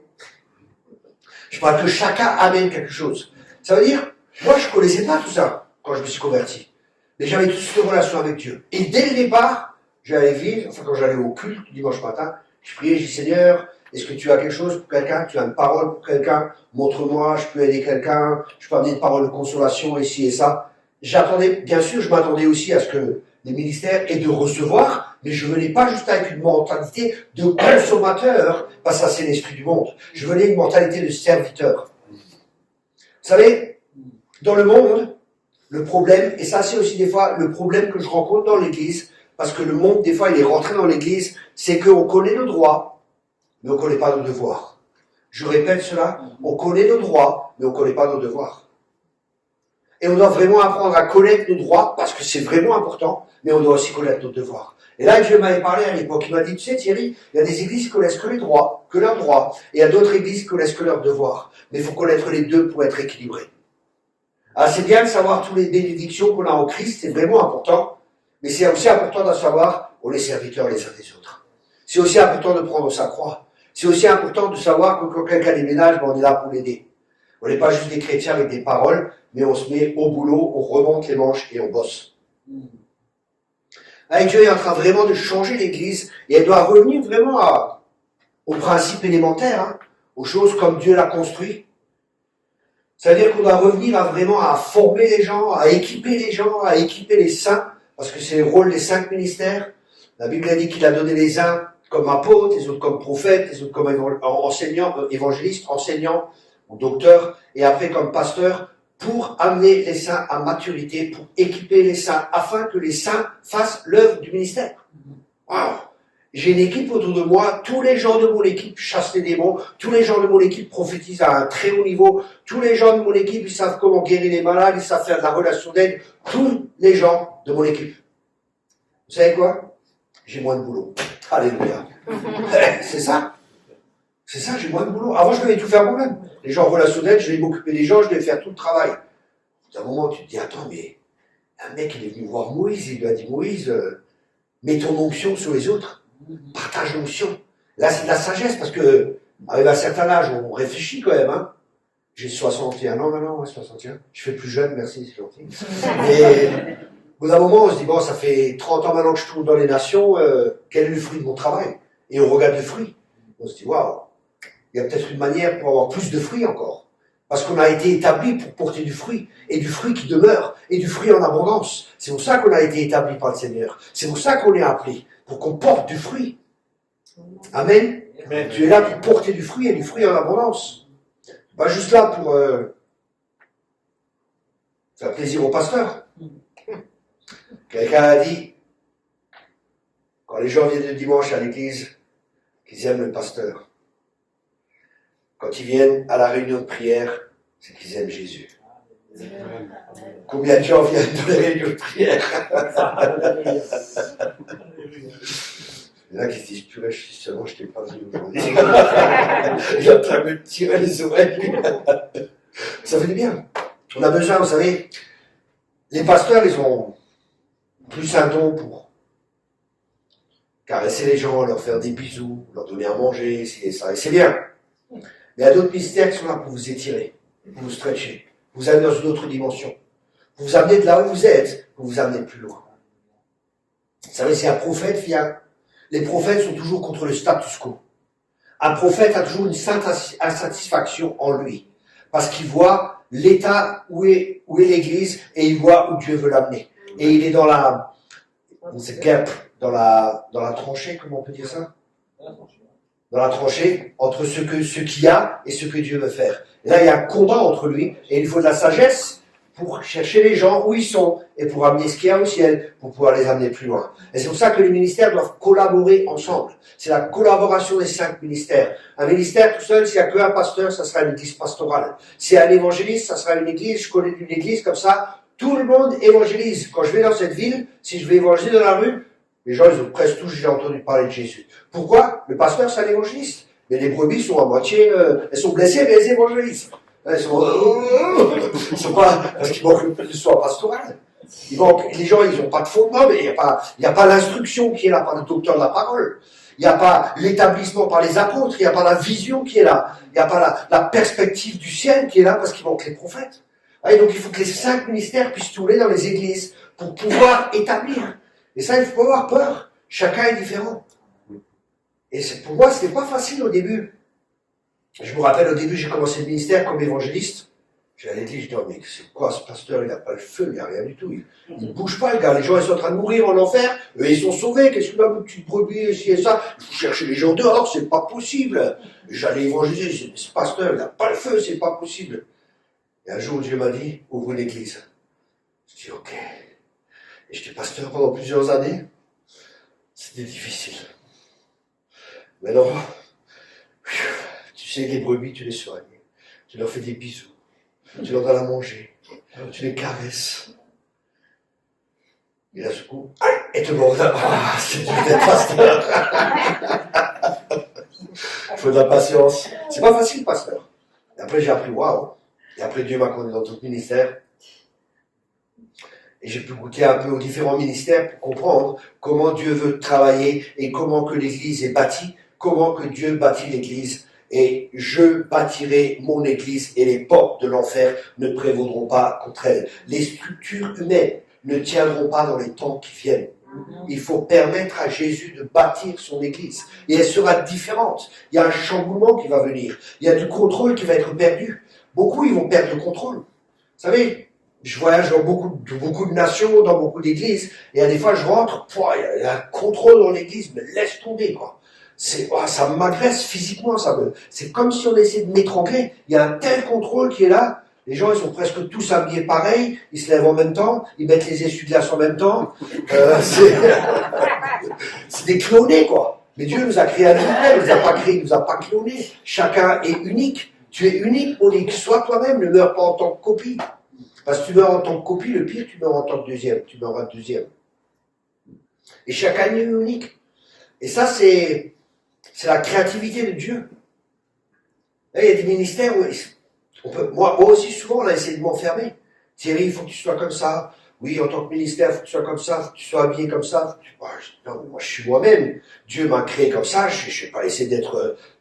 Je parle que chacun amène quelque chose. Ça veut dire, moi je ne connaissais pas tout ça quand je me suis converti. Mais j'avais toute cette relation avec Dieu. Et dès le départ, j'allais vivre, quand j'allais au culte dimanche matin, je priais, je dis Seigneur, est-ce que tu as quelque chose pour quelqu'un? Tu as une parole pour quelqu'un? Montre-moi, je peux aider quelqu'un, je peux amener une parole de consolation ici et ça. J'attendais, bien sûr, je m'attendais aussi à ce que les ministères aient de recevoir, mais je venais pas juste avec une mentalité de consommateur, parce que ça c'est l'esprit du monde. Je venais une mentalité de serviteur. Vous savez, dans le monde, le problème, et ça c'est aussi des fois le problème que je rencontre dans l'église, parce que le monde, des fois, il est rentré dans l'église, c'est qu'on connaît nos droits, mais on ne connaît pas nos devoirs. Je répète cela, on connaît nos droits, mais on ne connaît pas nos devoirs. Et on doit vraiment apprendre à connaître nos droits, parce que c'est vraiment important, mais on doit aussi connaître nos devoirs. Et là, Dieu m'avait parlé à l'époque, il m'a dit, tu sais Thierry, il y a des églises qui connaissent que les droits, que leurs droits, et il y a d'autres églises qui connaissent que leurs devoirs. Mais il faut connaître les deux pour être équilibré. Alors c'est bien de savoir toutes les bénédictions qu'on a en Christ, c'est vraiment important, mais c'est aussi important de savoir, on est serviteurs les uns des autres. C'est aussi important de prendre sa croix. C'est aussi important de savoir que quand quelqu'un déménage, on est là pour l'aider. On n'est pas juste des chrétiens avec des paroles, mais on se met au boulot, on remonte les manches et on bosse. Avec Dieu est en train vraiment de changer l'Église, et elle doit revenir vraiment aux principes élémentaires, hein, aux choses comme Dieu l'a construit. Ça veut dire qu'on doit revenir vraiment à former les gens, à équiper les gens, à équiper les saints, parce que c'est le rôle des 5 ministères. La Bible a dit qu'il a donné les uns comme apôtres, les autres comme prophètes, les autres comme enseignants, évangélistes, enseignants ou docteurs, et après comme pasteurs, pour amener les saints à maturité, pour équiper les saints, afin que les saints fassent l'œuvre du ministère. Wow. j'ai une équipe autour de moi, tous les gens de mon équipe chassent les démons, tous les gens de mon équipe prophétisent à un très haut niveau, tous les gens de mon équipe, ils savent comment guérir les malades, ils savent faire de la relation d'aide, tous les gens de mon équipe. Vous savez quoi? J'ai moins de boulot. Alléluia. C'est ça. C'est ça, j'ai moins de boulot. Avant, je devais tout faire moi-même. Les gens en relation d'aide, je devais m'occuper des gens, je devais faire tout le travail. À un moment, tu te dis, attends, mais un mec, il est venu voir Moïse, il lui a dit, Moïse, mets ton onction sur les autres. Partage l'onction. Là, c'est de la sagesse, parce que, avec un certain âge, on réfléchit quand même, hein. J'ai 61 ans maintenant, ouais, 61. Je fais plus jeune, merci, c'est gentil. Mais, au bout d'un moment, on se dit, bon, ça fait 30 ans maintenant que je tourne dans les nations, quel est le fruit de mon travail? Et on regarde le fruit. On se dit, waouh, il y a peut-être une manière pour avoir plus de fruits encore. Parce qu'on a été établi pour porter du fruit, et du fruit qui demeure, et du fruit en abondance. C'est pour ça qu'on a été établi par le Seigneur. C'est pour ça qu'on est appelé, pour qu'on porte du fruit. Amen. Amen. Tu es là pour porter du fruit et du fruit en abondance. Pas juste là pour faire plaisir au pasteur. Quelqu'un a dit, quand les gens viennent le dimanche à l'église, qu'ils aiment le pasteur. Quand ils viennent à la réunion de prière, c'est qu'ils aiment Jésus. Amen. Combien de gens viennent dans les réunions de prière? Il y en a qui se disent, purée, seulement je t'ai pas vu aujourd'hui. Il est en train de me tirer les oreilles. Ça fait du bien. On a besoin, vous savez, les pasteurs, ils ont plus un don pour caresser les gens, leur faire des bisous, leur donner à manger, c'est ça, et c'est bien. Mais il y a d'autres mystères qui sont là pour vous étirer, pour vous stretcher, vous amener dans une autre dimension. Pour vous amener de là où vous êtes, pour vous amener plus loin. Vous savez, c'est un prophète vient. Les prophètes sont toujours contre le status quo. Un prophète a toujours une sainte insatisfaction en lui. Parce qu'il voit l'état où est l'église et il voit où Dieu veut l'amener. Et il est dans la gap, dans la tranchée, comment on peut dire ça? Dans la tranchée entre ce qu'il y a et ce que Dieu veut faire. Et là, il y a un combat entre lui et il faut de la sagesse pour chercher les gens où ils sont et pour amener ce qu'il y a au ciel, pour pouvoir les amener plus loin. Et c'est pour ça que les ministères doivent collaborer ensemble. C'est la collaboration des 5 ministères. Un ministère tout seul, s'il n'y a qu'un pasteur, ça sera une église pastorale. S'il y a un évangéliste, ça sera une église, je connais une église comme ça, tout le monde évangélise. Quand je vais dans cette ville, si je vais évangéliser dans la rue, les gens, ils ont presque tous déjà entendu parler de Jésus. Pourquoi? Le pasteur, c'est un évangéliste. Mais les brebis sont à moitié, elles sont blessées, mais elles évangélisent. Ils sont pas, parce qu'il manque un peu de soin pastoral. Les gens, ils n'ont pas de fondement, mais il n'y a pas l'instruction qui est là par le docteur de la parole. Il n'y a pas l'établissement par les apôtres, il n'y a pas la vision qui est là. Il n'y a pas la perspective du ciel qui est là parce qu'il manque les prophètes. Et donc il faut que les 5 ministères puissent tourner dans les églises pour pouvoir établir. Et ça, il faut pas avoir peur. Chacun est différent. Et pour moi, c'était pas facile au début. Je me rappelle, au début, j'ai commencé le ministère comme évangéliste. J'ai à l'église, je dis, oh, mais c'est quoi ce pasteur? Il n'a pas le feu, il n'y a rien du tout. Il ne bouge pas, le gars. Les gens, ils sont en train de mourir en enfer. Eux, ils sont sauvés. Qu'est-ce que tu as, petite brebis, ici et ça? Il faut chercher les gens dehors, c'est pas possible. J'allais évangéliser, je dis, ce pasteur, il n'a pas le feu, c'est pas possible. Et un jour, Dieu m'a dit, ouvre une église. Je dis, ok. Et j'étais pasteur pendant plusieurs années. C'était difficile. Mais non, tu sais, les brebis, tu les soignes. Tu leur fais des bisous. Tu leur donnes à manger. Tu les caresses. Et là, ce coup, et tout le monde, c'est du pasteur. Il faut de la patience. C'est pas facile, pasteur. Et après, j'ai appris, waouh. Et après, Dieu m'a conduit dans tout le ministère. Et j'ai pu goûter un peu aux différents ministères pour comprendre comment Dieu veut travailler et comment que l'Église est bâtie, comment que Dieu bâtit l'Église. Et je bâtirai mon Église et les portes de l'enfer ne prévaudront pas contre elle. Les structures humaines ne tiendront pas dans les temps qui viennent. Il faut permettre à Jésus de bâtir son Église. Et elle sera différente. Il y a un chamboulement qui va venir. Il y a du contrôle qui va être perdu. Beaucoup, ils vont perdre le contrôle. Vous savez, je voyage dans beaucoup de nations, dans beaucoup d'églises, et à des fois je rentre, il y a un contrôle dans l'église, mais laisse tomber, quoi. Ça m'agresse physiquement, c'est comme si on essayait de m'étrangler. Il y a un tel contrôle qui est là. Les gens, ils sont presque tous habillés pareil, ils se lèvent en même temps, ils mettent les essuie-glaces en même temps. C'est des clonés, quoi. Mais Dieu nous a créés à nous-mêmes, il nous a pas créés, il nous a pas clonés. Chacun est unique. Tu es unique, unique. Sois toi-même, ne meurs pas en tant que copie. Parce que tu meurs en tant que copie, le pire, tu meurs en tant que deuxième. Tu meurs en deuxième. Et chacun est unique. Et ça, c'est la créativité de Dieu. Là, il y a des ministères où moi aussi, souvent, on a essayé de m'enfermer. Thierry, il faut que tu sois comme ça. Oui, en tant que ministère, il faut que tu sois comme ça, il faut que tu sois habillé comme ça. Non, moi, je suis moi-même. Dieu m'a créé comme ça. Je ne vais pas essayer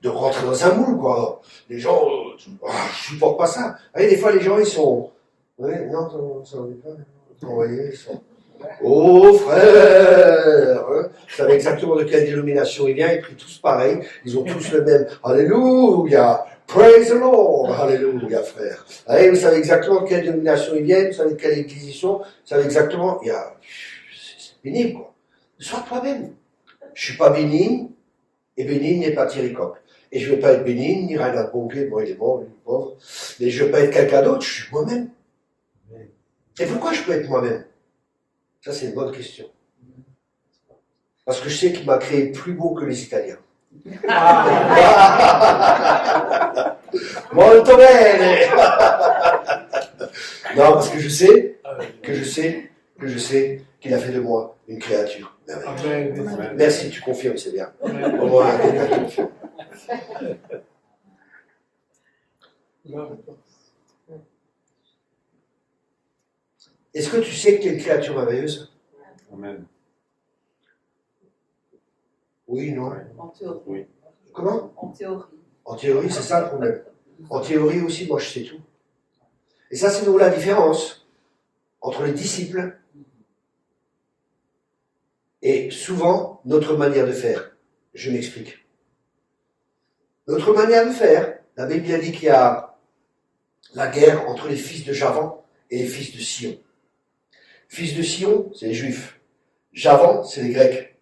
de rentrer dans un moule, quoi. Les gens, je supporte pas ça. Vous voyez, des fois, les gens, ils sont... Ouais, non, ça n'en est pas. Vous voyez, ils sont... Oh frère, hein, vous savez exactement de quelle dénomination il vient, ils prient tous pareil, ils ont tous le même Alléluia, praise the Lord, Alléluia frère. Allez, vous savez exactement de quelle dénomination ils viennent, vous savez de quelle église ils sont, vous savez exactement, c'est pénible quoi. Sois toi-même. Je suis pas bénigne, et bénigne n'est pas Thierry Coq. Et je ne vais pas être bénigne, ni Reinhard Bonquet, bon il est mort, il est pauvre, mais je ne vais pas être quelqu'un d'autre, je suis moi-même. Et pourquoi je peux être moi-même? Ça, c'est une bonne question. Parce que je sais qu'il m'a créé plus beau que les Italiens. Molto bene. Non, parce que je sais qu'il a fait de moi une créature. Amen. Merci, tu confirmes, c'est bien. Au moins, tu confirmes. Est-ce que tu sais que tu es une créature merveilleuse? Amen. Oui, non. En théorie. Oui. Comment? En théorie. En théorie, c'est ça le problème. En théorie aussi, moi je sais tout. Et ça, c'est nous la différence entre les disciples et souvent notre manière de faire. Je m'explique. Notre manière de faire, la Bible a dit qu'il y a la guerre entre les fils de Javan et les fils de Sion. Fils de Sion, c'est les Juifs. Javan, c'est les Grecs.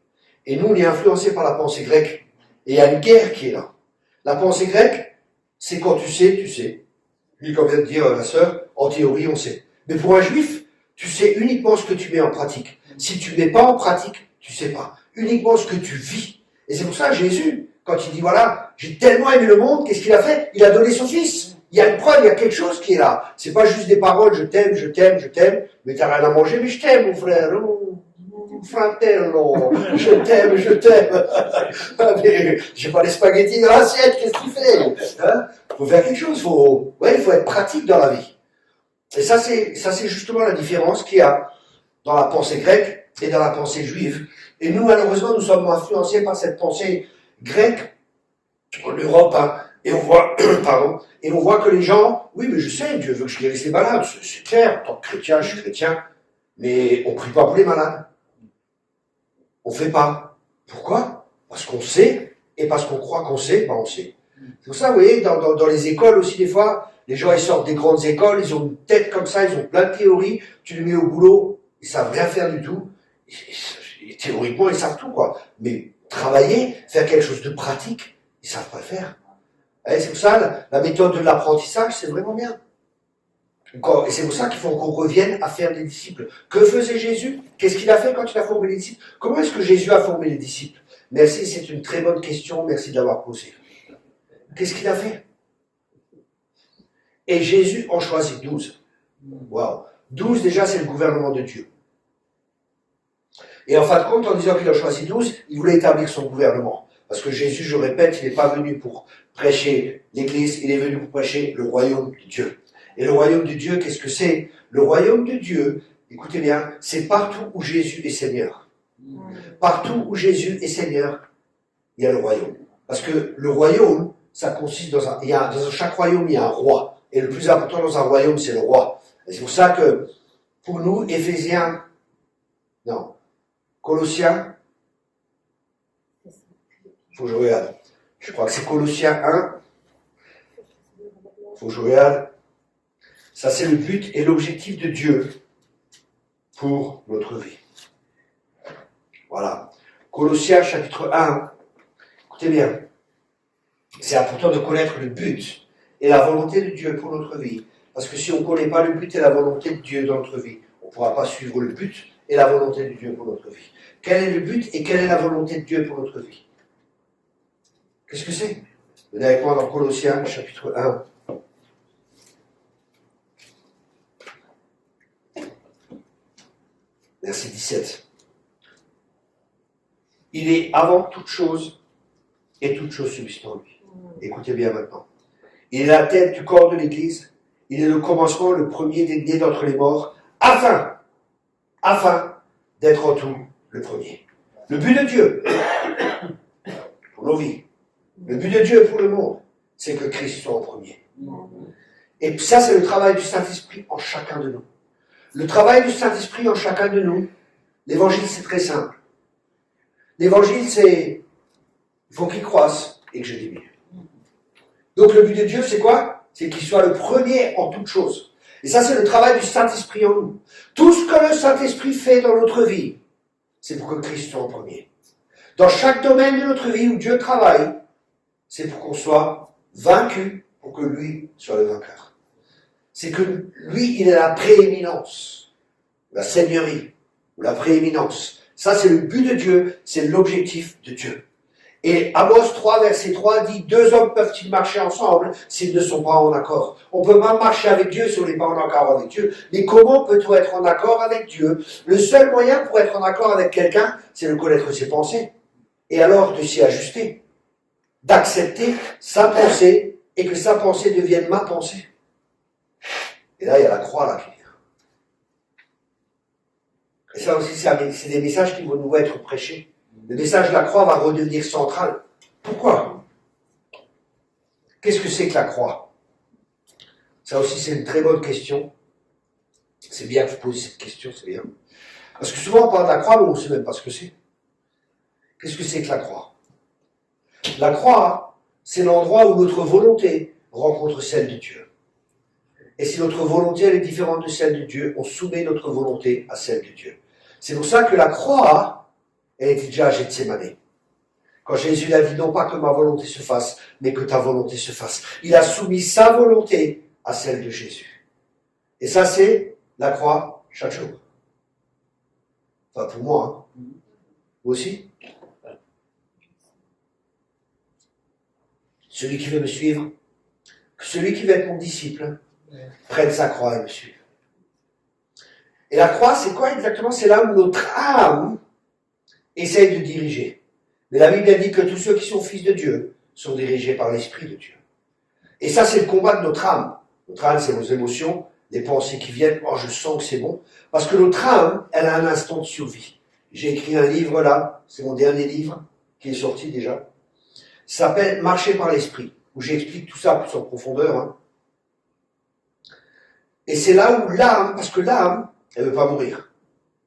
Et nous, on est influencés par la pensée grecque. Et il y a une guerre qui est là. La pensée grecque, c'est quand tu sais, tu sais. Lui, comme vient de dire la sœur, en théorie, on sait. Mais pour un juif, tu sais uniquement ce que tu mets en pratique. Si tu ne mets pas en pratique, tu sais pas. Uniquement ce que tu vis. Et c'est pour ça que Jésus, quand il dit, voilà, j'ai tellement aimé le monde, qu'est-ce qu'il a fait? Il a donné son fils. Il y a une preuve, il y a quelque chose qui est là. C'est pas juste des paroles, je t'aime, je t'aime, je t'aime, mais t'as rien à manger, mais je t'aime, mon frère. Fratello, je t'aime, je t'aime. Mais j'ai pas les spaghettis dans l'assiette, qu'est-ce qu'il fait? Hein? Faut faire quelque chose, il faut être pratique dans la vie. Et ça, c'est justement la différence qu'il y a dans la pensée grecque et dans la pensée juive. Et nous, malheureusement, nous sommes influencés par cette pensée grecque en Europe, hein, et on voit, et on voit que les gens, oui, mais je sais, Dieu veut que je guérisse les malades, c'est clair, en tant que chrétien, je suis chrétien, mais on prie pas pour les malades. On fait pas. Pourquoi? Parce qu'on sait, et parce qu'on croit qu'on sait, on sait. C'est pour ça, vous voyez, dans les écoles aussi, des fois, les gens, ils sortent des grandes écoles, ils ont une tête comme ça, ils ont plein de théories, tu les mets au boulot, ils savent rien faire du tout. Et théoriquement, ils savent tout, quoi. Mais travailler, faire quelque chose de pratique, ils savent pas le faire. Et c'est pour ça, la méthode de l'apprentissage, c'est vraiment bien. Et c'est pour ça qu'il faut qu'on revienne à faire des disciples. Que faisait Jésus? Qu'est-ce qu'il a fait quand il a formé les disciples? Comment est-ce que Jésus a formé les disciples? Merci, c'est une très bonne question, merci de l'avoir posée. Qu'est-ce qu'il a fait? Et Jésus en choisit 12. Waouh! 12 déjà, c'est le gouvernement de Dieu. Et en fin de compte, en disant qu'il a choisi 12, il voulait établir son gouvernement. Parce que Jésus, je répète, il n'est pas venu pour prêcher l'Église, il est venu pour prêcher le royaume de Dieu. Et le royaume de Dieu, qu'est-ce que c'est? Le royaume de Dieu, écoutez bien, c'est partout où Jésus est Seigneur. Partout où Jésus est Seigneur, il y a le royaume. Parce que le royaume, ça consiste dans chaque royaume, il y a un roi. Et le plus important dans un royaume, c'est le roi. Et c'est pour ça que, pour nous, Colossiens, faut que je regarde. Je crois que c'est Colossiens 1. Faut que je regarde. Ça, c'est le but et l'objectif de Dieu pour notre vie. Voilà. Colossiens chapitre 1. Écoutez bien. C'est important de connaître le but et la volonté de Dieu pour notre vie. Parce que si on ne connaît pas le but et la volonté de Dieu dans notre vie, on ne pourra pas suivre le but et la volonté de Dieu pour notre vie. Quel est le but et quelle est la volonté de Dieu pour notre vie? Qu'est-ce que c'est? Venez avec moi dans Colossiens, chapitre 1. Verset 17. Il est avant toute chose, et toute chose subsiste en lui. Écoutez bien maintenant. Il est la tête du corps de l'Église. Il est le commencement, le premier des nés d'entre les morts, afin d'être en tout le premier. Le but de Dieu, pour nos vies, le but de Dieu pour le monde, c'est que Christ soit en premier. Et ça, c'est le travail du Saint-Esprit en chacun de nous. Le travail du Saint-Esprit en chacun de nous, l'évangile, c'est très simple. L'évangile, c'est, il faut qu'il croisse et que je diminue. Donc le but de Dieu, c'est quoi? C'est qu'il soit le premier en toutes choses. Et ça, c'est le travail du Saint-Esprit en nous. Tout ce que le Saint-Esprit fait dans notre vie, c'est pour que Christ soit en premier. Dans chaque domaine de notre vie où Dieu travaille, c'est pour qu'on soit vaincu, pour que lui soit le vainqueur. C'est que lui, il est la prééminence, la seigneurie, ou la prééminence. Ça, c'est le but de Dieu, c'est l'objectif de Dieu. Et Amos 3, verset 3 dit, 2 hommes peuvent-ils marcher ensemble s'ils ne sont pas en accord? On peut pas marcher avec Dieu si on n'est pas en accord avec Dieu. Mais comment peut-on être en accord avec Dieu? Le seul moyen pour être en accord avec quelqu'un, c'est de connaître ses pensées. Et alors de s'y ajuster. D'accepter sa pensée et que sa pensée devienne ma pensée. Et là, il y a la croix là qui vient. Et ça aussi, c'est des messages qui vont nous être prêchés. Le message de la croix va redevenir central. Pourquoi? Qu'est-ce que c'est que la croix? Ça aussi, c'est une très bonne question. C'est bien que vous posiez cette question, c'est bien. Parce que souvent, on parle de la croix, mais on ne sait même pas ce que c'est. Qu'est-ce que c'est que la croix? La croix, c'est l'endroit où notre volonté rencontre celle de Dieu. Et si notre volonté elle est différente de celle de Dieu, on soumet notre volonté à celle de Dieu. C'est pour ça que la croix, elle était déjà à Gethsémané. Quand Jésus a dit non pas que ma volonté se fasse, mais que ta volonté se fasse. Il a soumis sa volonté à celle de Jésus. Et ça, c'est la croix chaque jour. Enfin, pour moi, hein. Vous aussi? Celui qui veut me suivre, celui qui veut être mon disciple, prenne sa croix et me suive. Et la croix, c'est quoi exactement? C'est là où notre âme essaye de diriger. Mais la Bible dit que tous ceux qui sont fils de Dieu sont dirigés par l'Esprit de Dieu. Et ça, c'est le combat de notre âme. Notre âme, c'est nos émotions, les pensées qui viennent. Oh, je sens que c'est bon. Parce que notre âme, elle a un instant de survie. J'ai écrit un livre là, c'est mon dernier livre, qui est sorti déjà. Ça s'appelle Marcher par l'Esprit, où j'explique tout ça plus en profondeur. Hein. Et c'est là où l'âme, parce que l'âme, elle ne veut pas mourir.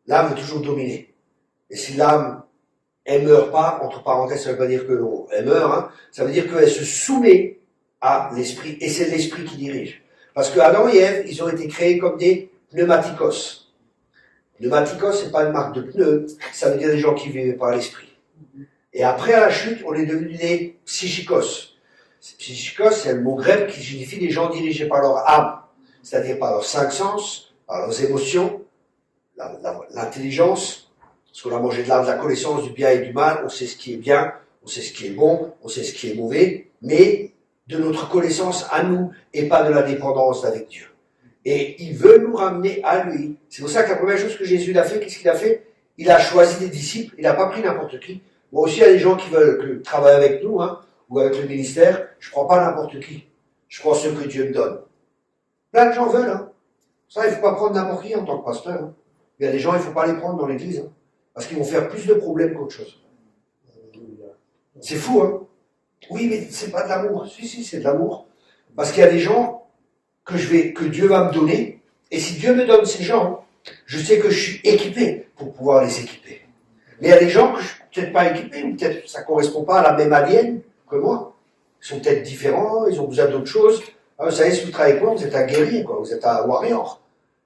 L'âme veut toujours dominer. Et si l'âme, elle ne meurt pas, entre parenthèses, ça ne veut pas dire qu'elle meurt, hein, ça veut dire qu'elle se soumet à l'esprit. Et c'est l'esprit qui dirige. Parce que Adam et Ève, ils ont été créés comme des pneumatikos. Pneumatikos, c'est pas une marque de pneus, ça veut dire des gens qui vivent par l'esprit. Et après, à la chute, on est devenus des psychikos. Psychikos, c'est le mot grec qui signifie des gens dirigés par leur âme. C'est-à-dire par leurs 5 sens, par leurs émotions, l'intelligence, parce qu'on a mangé de l'arbre de la connaissance du bien et du mal, on sait ce qui est bien, on sait ce qui est bon, on sait ce qui est mauvais, mais de notre connaissance à nous et pas de la dépendance avec Dieu. Et il veut nous ramener à lui. C'est pour ça que la première chose que Jésus a fait, qu'est-ce qu'il a fait? Il a choisi des disciples, il n'a pas pris n'importe qui. Moi aussi, il y a des gens qui veulent travailler avec nous, hein, ou avec le ministère, je ne prends pas n'importe qui. Je prends ceux que Dieu me donne. Plein de gens veulent, hein. Ça, il ne faut pas prendre n'importe qui en tant que pasteur. Hein. Il y a des gens, il ne faut pas les prendre dans l'église, hein, parce qu'ils vont faire plus de problèmes qu'autre chose. C'est fou, hein. Oui, mais c'est pas de l'amour. Si, c'est de l'amour. Parce qu'il y a des gens que Dieu va me donner, et si Dieu me donne ces gens, je sais que je suis équipé pour pouvoir les équiper. Mais il y a des gens que je suis peut-être pas équipé, ou peut-être que ça correspond pas à la même ADN que moi. Ils sont peut-être différents, ils ont besoin d'autres choses. Ah, vous savez, si vous travaillez avec moi, vous êtes un guerrier, quoi. Vous êtes un warrior.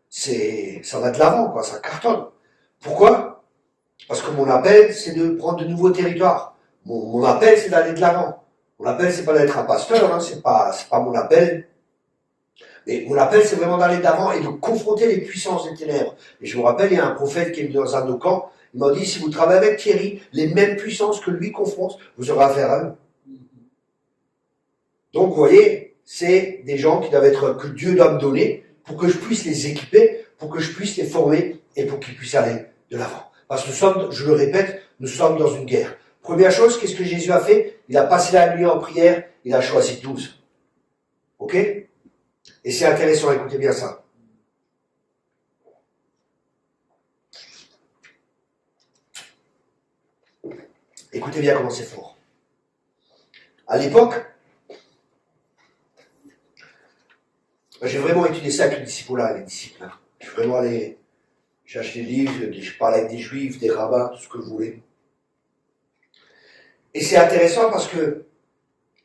Ça va de l'avant, quoi. Ça cartonne. Pourquoi? Parce que mon appel, c'est de prendre de nouveaux territoires. Mon appel, c'est d'aller de l'avant. Mon appel, c'est pas d'être un pasteur, hein. C'est pas mon appel. Mais mon appel, c'est vraiment d'aller de l'avant et de confronter les puissances des ténèbres. Et je me rappelle, il y a un prophète qui est venu dans un de nos camps. Il m'a dit, si vous travaillez avec Thierry, les mêmes puissances que lui confronte, vous aurez affaire à eux. Donc, vous voyez, c'est des gens que Dieu doit me donner pour que je puisse les équiper, pour que je puisse les former et pour qu'ils puissent aller de l'avant. Parce que nous sommes, je le répète, nous sommes dans une guerre. Première chose, qu'est-ce que Jésus a fait? Il a passé la nuit en prière, il a choisi 12. Ok? Et c'est intéressant, écoutez bien ça. Écoutez bien comment c'est fort. À l'époque, j'ai vraiment étudié ça avec les disciples. Je suis vraiment allé, j'ai acheté des livres, je parle avec des juifs, des rabbins, tout ce que vous voulez. Et c'est intéressant parce que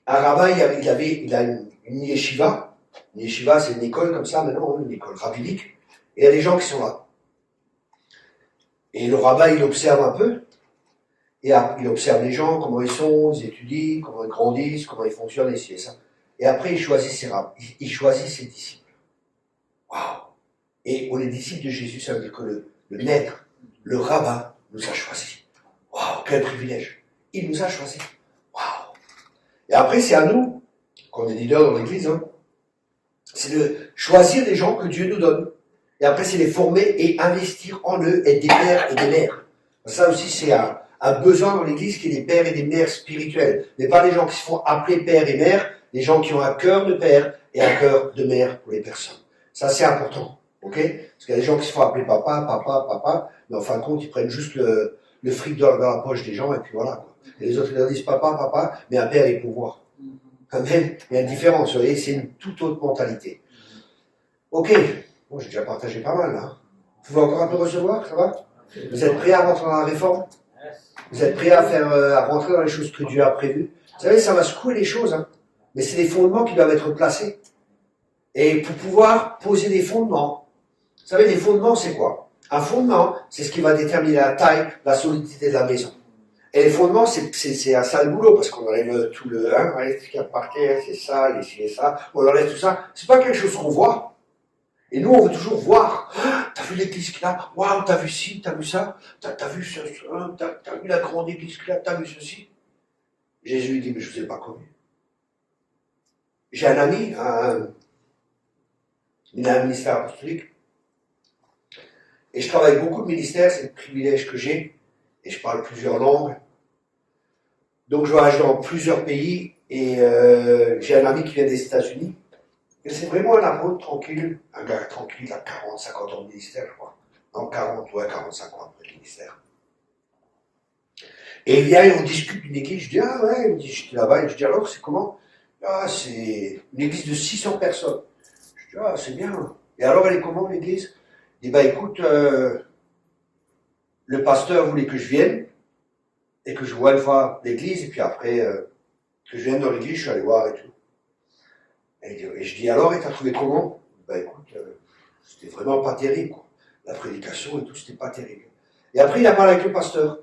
un rabbin, il a une yeshiva. Une yeshiva, c'est une école comme ça maintenant, une école rabbinique. Et il y a des gens qui sont là. Et le rabbin, il observe un peu. Et il observe les gens, comment ils sont, ils étudient, comment ils grandissent, comment ils fonctionnent, et ci et ça. Et après, il choisit ses rabbins, il choisit ses disciples. Waouh! Et on est disciples de Jésus, ça veut dire que le maître, le rabbin, nous a choisis. Waouh! Quel privilège! Il nous a choisis. Waouh! Et après, c'est à nous, quand on est leader dans l'église, c'est de choisir des gens que Dieu nous donne. Et après, c'est les former et investir en eux, être des pères et des mères. Ça aussi, c'est un besoin dans l'église qui est des pères et des mères spirituels. Mais pas les gens qui se font appeler pères et mères, les gens qui ont un cœur de père et un cœur de mère pour les personnes. Ça, c'est important. Ok? Parce qu'il y a des gens qui se font appeler papa, mais en fin de compte, ils prennent juste le fric dans la poche des gens, et puis voilà, quoi. Et les autres, ils leur disent papa, mais un père et pouvoir. Quand même, il y a une différence, vous voyez, c'est une toute autre mentalité. Ok, bon, j'ai déjà partagé pas mal, là. Vous pouvez encore un peu recevoir, ça va? Vous êtes prêts à rentrer dans la réforme? Vous êtes prêts à rentrer dans les choses que Dieu a prévues? Vous savez, ça va secouer les choses, mais c'est des fondements qui doivent être placés. Et pour pouvoir poser des fondements, vous savez, les fondements, c'est quoi? Un fondement, c'est ce qui va déterminer la taille, la solidité de la maison. Et les fondements, c'est un sale boulot, parce qu'on enlève tout le on enlève ce qu'il y a par terre, c'est ça, et ça, on enlève tout ça. C'est pas quelque chose qu'on voit. Et nous, on veut toujours voir. Ah, t'as vu l'église qu'il y a? Waouh, t'as vu ci, t'as vu ça? T'as vu ça, t'as vu la grande église qu'il y a? T'as vu ceci? Jésus lui dit, mais je ne vous ai pas connu. J'ai un ami, il a un ministère apostolique. Et je travaille avec beaucoup de ministères, c'est le privilège que j'ai. Et je parle plusieurs langues. Donc je voyage dans plusieurs pays. Et j'ai un ami qui vient des États-Unis. Et c'est vraiment un apôtre tranquille, un gars tranquille, il a 40, 50 ans de ministère, je crois. Non, 40, ouais, 45 ans après le ministère. Et il vient et on discute d'une église, je dis, ah ouais, il me dit, j'étais là-bas, et je dis, alors, c'est comment? Ah, c'est une église de 600 personnes. Je dis, ah, c'est bien. Et alors, elle est comment, l'église? Il dit, bah écoute, le pasteur voulait que je vienne, et que je vois une fois l'église, et puis après, que je vienne dans l'église, je suis allé voir et tout. Et je dis, alors, et t'as trouvé comment? Bah écoute, c'était vraiment pas terrible, quoi. La prédication et tout, c'était pas terrible. Et après, il a parlé avec le pasteur.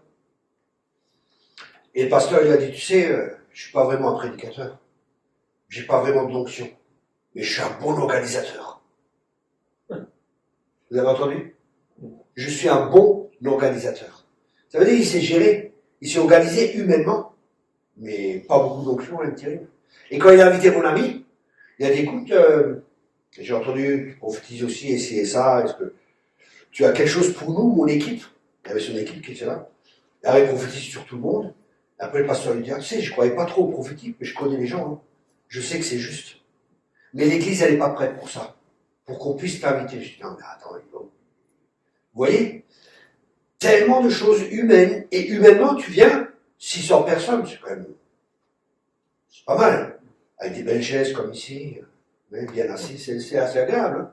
Et le pasteur, il a dit, tu sais, je suis pas vraiment un prédicateur. J'ai pas vraiment de l'onction. Mais je suis un bon organisateur. Vous avez entendu? Je suis un bon organisateur. Ça veut dire qu'il sait gérer. Il s'est organisé humainement. Mais pas beaucoup d'onction, même terrible. Et quand il a invité mon ami, il a dit, écoute, j'ai entendu prophétiser aussi, et ça, est-ce que tu as quelque chose pour nous, mon équipe? Il y avait son équipe qui était là. Il avait prophétisé sur tout le monde. Après, le pasteur lui dit, tu sais, je croyais pas trop au prophétique, mais je connais les gens. Je sais que c'est juste. Mais l'église, elle n'est pas prête pour ça. Pour qu'on puisse t'inviter. Je dis, non, mais attends, vous voyez? Tellement de choses humaines. Et humainement, tu viens, 600 personnes, c'est quand même, c'est pas mal. Avec des belles chaises comme ici. Mais bien assis, c'est assez agréable.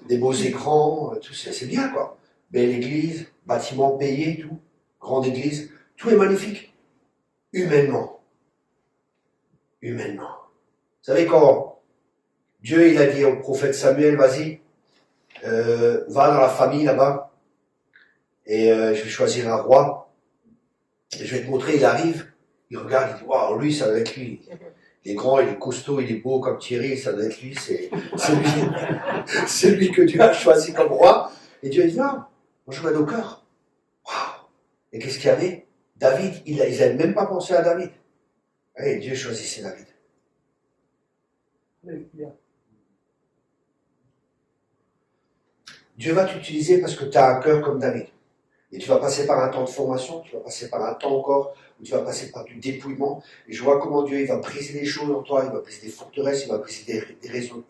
Des beaux écrans, tout c'est bien, quoi. Belle église, bâtiment payé, tout. Grande église. Tout est magnifique. Humainement. Humainement. Vous savez, quand Dieu, il a dit au prophète Samuel, vas-y, va dans la famille là-bas, et je vais choisir un roi, et je vais te montrer, il arrive, il regarde, il dit, waouh, lui, ça doit être lui. Il est grand, il est costaud, il est beau comme Thierry, ça doit être lui, c'est lui, c'est lui que Dieu a choisi comme roi. Et Dieu a dit, non, moi je regarde au cœur. Waouh. Et qu'est-ce qu'il y avait? David, ils n'avaient même pas pensé à David. Et Dieu choisissait David. Dieu va t'utiliser parce que tu as un cœur comme David. Et tu vas passer par un temps de formation, tu vas passer par un temps encore où tu vas passer par du dépouillement. Et je vois comment Dieu il va briser les choses en toi, il va briser des forteresses, il va briser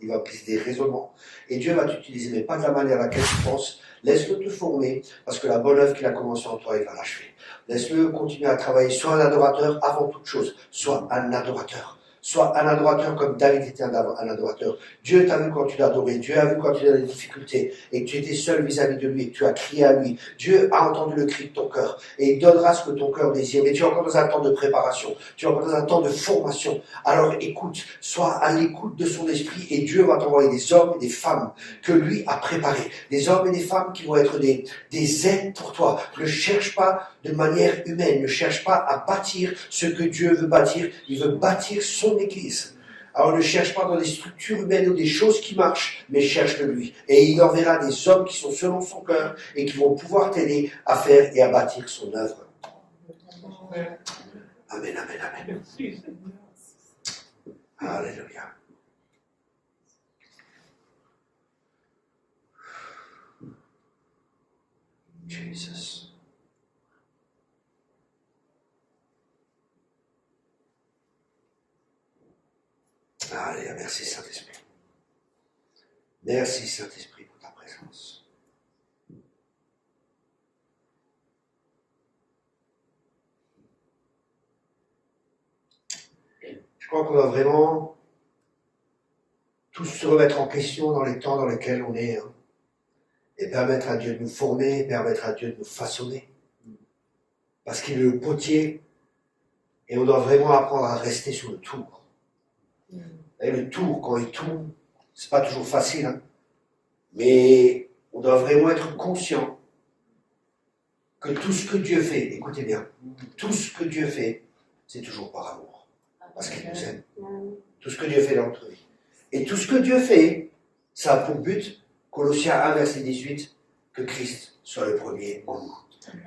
il va briser des raisonnements. Et Dieu va t'utiliser, mais pas de la manière à laquelle tu penses. Laisse-le te former, parce que la bonne œuvre qu'il a commencé en toi, il va l'achever. Laisse-le continuer à travailler. Sois un adorateur avant toute chose. Sois un adorateur. Sois un adorateur comme David était un adorateur. Dieu t'a vu quand tu l'as adoré. Dieu a vu quand tu as des difficultés et que tu étais seul vis-à-vis de lui et que tu as crié à lui. Dieu a entendu le cri de ton cœur et il donnera ce que ton cœur désire. Mais tu es encore dans un temps de préparation. Tu es encore dans un temps de formation. Alors écoute, sois à l'écoute de son esprit et Dieu va t'envoyer des hommes et des femmes que lui a préparés. Des hommes et des femmes qui vont être des aides pour toi. Ne cherche pas de manière humaine. Ne cherche pas à bâtir ce que Dieu veut bâtir. Il veut bâtir son Église. Alors ne cherche pas dans des structures humaines ou des choses qui marchent, mais cherche-le lui. Et il enverra des hommes qui sont selon son cœur et qui vont pouvoir t'aider à faire et à bâtir son œuvre. Amen, amen, amen. Alléluia. Jesus. Allez, merci Saint-Esprit. Merci Saint-Esprit pour ta présence. Je crois qu'on va vraiment tous se remettre en question dans les temps dans lesquels on est, hein, et permettre à Dieu de nous former, permettre à Dieu de nous façonner. Parce qu'il est le potier, et on doit vraiment apprendre à rester sur le tour. Et le tour, quand il tourne, c'est pas toujours facile, hein, mais on doit vraiment être conscient que tout ce que Dieu fait, écoutez bien, tout ce que Dieu fait, c'est toujours par amour, parce qu'il nous aime. Tout ce que Dieu fait dans notre vie. Et tout ce que Dieu fait, ça a pour but, Colossiens 1, verset 18, que Christ soit le premier en nous.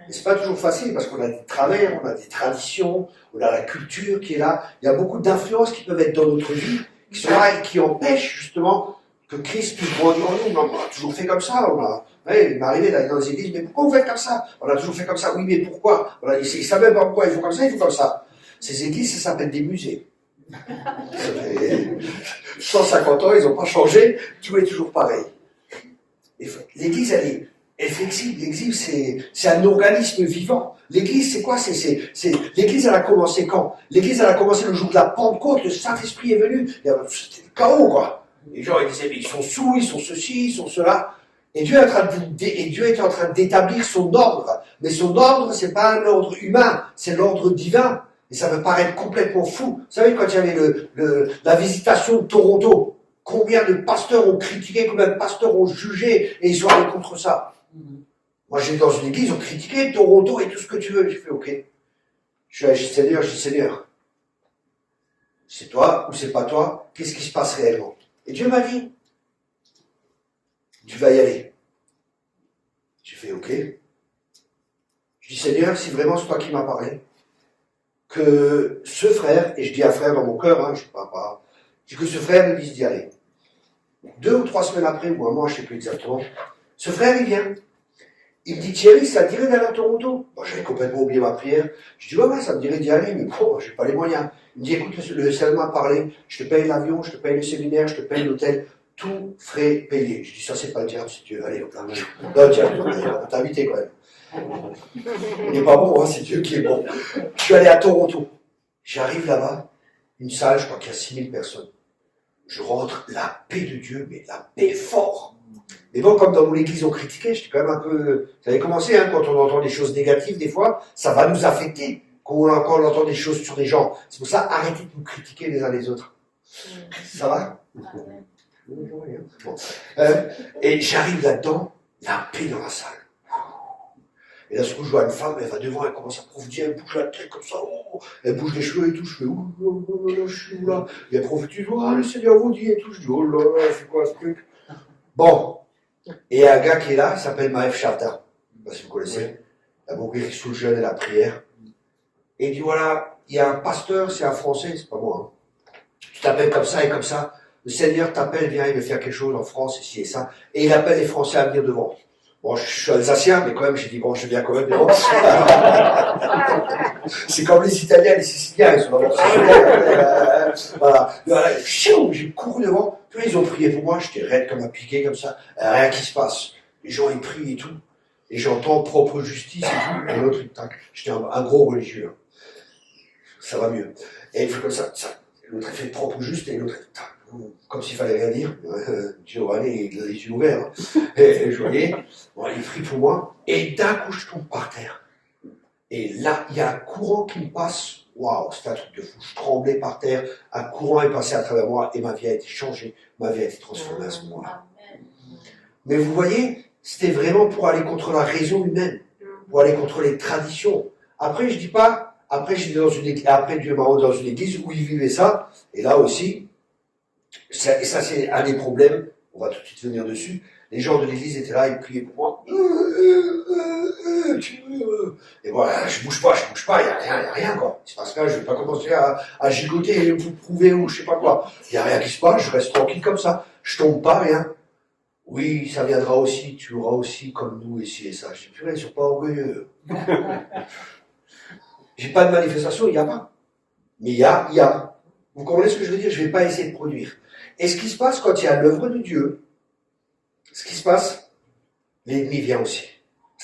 Et c'est pas toujours facile, parce qu'on a des travers, on a des traditions, on a la culture qui est là. Il y a beaucoup d'influences qui peuvent être dans notre vie, qui sont là et qui empêchent justement que Christ puisse grandir en nous. On a toujours fait comme ça. Il m'est arrivé d'aller dans les églises, mais pourquoi vous faites comme ça? On a toujours fait comme ça. Oui, mais pourquoi? Ils ne savent même pas pourquoi ils font comme ça, ils font comme ça. Ces églises, ça s'appelle des musées. 150 ans, ils n'ont pas changé, tout est toujours pareil. L'église, elle est flexible. L'église, c'est un organisme vivant. L'église, c'est quoi? L'église, elle a commencé quand? L'église, elle a commencé le jour de la Pentecôte, le Saint-Esprit est venu. C'était le chaos, quoi. Les gens, ils disaient, mais ils sont sous, ils sont ceci, ils sont cela. Et Dieu est en train d'établir son ordre. Mais son ordre, c'est pas un ordre humain, c'est l'ordre divin. Et ça peut paraître complètement fou. Vous savez, quand il y avait la visitation de Toronto, combien de pasteurs ont critiqué, combien de pasteurs ont jugé, et ils sont allés contre ça. Moi, j'étais dans une église, ils ont critiqué Toronto et tout ce que tu veux. J'ai fait, ok. Je dis, Seigneur, c'est toi ou c'est pas toi? Qu'est-ce qui se passe réellement? Et Dieu m'a dit, tu vas y aller. J'ai fait, ok. Je dis, Seigneur, si vraiment c'est toi qui m'as parlé, que ce frère, et je dis un frère dans mon cœur, hein, je ne sais pas, je dis que ce frère me dise d'y aller. 2 ou 3 semaines après, ou un mois, je ne sais plus exactement, ce frère, il vient. Il me dit, Thierry, ça te dirait d'aller à Toronto? Bon, j'avais complètement oublié ma prière. Je dis, ouais, ça me dirait d'y aller, mais bon, j'ai pas les moyens. Il me dit, écoute, le Seigneur m'a parlé, je te paye l'avion, je te paye le séminaire, je te paye l'hôtel, tout frais payé. Je dis, ça, c'est pas le diable, c'est Dieu. Allez, on va t'inviter quand même. Il n'est pas bon, hein, c'est Dieu qui est bon. Je suis allé à Toronto. J'arrive là-bas, une salle, je crois qu'il y a 6000 personnes. Je rentre, la paix de Dieu, mais la paix fort. Mais bon, comme dans mon église on critiquait, j'étais quand même un peu... Ça avait commencé, hein, quand on entend des choses négatives, des fois, ça va nous affecter. Quand on entend des choses sur des gens. C'est pour ça, arrêtez de nous critiquer les uns les autres. Ça va? Bon. Et j'arrive là-dedans, la paix dans la salle. Et là, ce coup, je vois une femme, elle va devant, elle commence à prophétiser, elle bouge la tête comme ça, elle bouge les cheveux et tout, je fais, je suis où là? Et elle prophétise, le Seigneur vous dit et tout, je dis, oh là là, c'est quoi ce truc? Bon. Et il y a un gars qui est là, il s'appelle Maëv Shavda. Je ne sais pas si vous connaissez. Il a beaucoup écrit sous le jeûne et la prière. Et il dit, voilà, il y a un pasteur, c'est un Français, c'est pas moi, hein. Tu t'appelles comme ça et comme ça. le Seigneur t'appelle, viens, il veut faire quelque chose en France, ici et ça, et il appelle les Français à venir devant. Bon, je suis alsacien, mais quand même, j'ai dit, bon, je viens quand même devant. C'est comme les Italiens, les Siciliens, ils sont vraiment voilà. J'ai couru devant, puis ils ont prié pour moi, j'étais raide comme un piqué, comme ça, rien qui se passe. Les gens, ils prient et tout. Et j'entends propre justice et tout, et l'autre, il tac. J'étais un gros religieux. Hein. Ça va mieux. Et il fait comme ça. L'autre, il fait propre juste, et l'autre, tac. Comme s'il fallait rien dire. Giovanni, il a les yeux ouverts. Hein. Et je voyais, bon, il prie pour moi, et d'un coup, je tombe par terre. Et là, il y a un courant qui me passe. Waouh, c'était un truc de fou. Je tremblais par terre. Un courant est passé à travers moi, et ma vie a été changée. Ma vie a été transformée à ce moment-là. Mais vous voyez, c'était vraiment pour aller contre la raison humaine, pour aller contre les traditions. Après, je dis pas, après j'étais dans une église, après Dieu m'a envoyé dans une église où il vivait ça, et là aussi, et ça c'est un des problèmes, on va tout de suite venir dessus, les gens de l'église étaient là, ils priaient pour moi, et voilà, je bouge pas, il y a rien quoi. C'est parce que là, je vais pas commencer à gigoter et vous prouver ou je sais pas quoi. Il y a rien qui se passe, je reste tranquille comme ça, je tombe pas, rien. Oui, ça viendra aussi, tu auras aussi comme nous ici et ça. Je dis, purée, ils ne sont pas orgueilleux. J'ai pas de manifestation, il n'y a pas. Mais il y a. Vous comprenez ce que je veux dire? Je ne vais pas essayer de produire. Et ce qui se passe quand il y a l'œuvre de Dieu, ce qui se passe, l'ennemi vient aussi.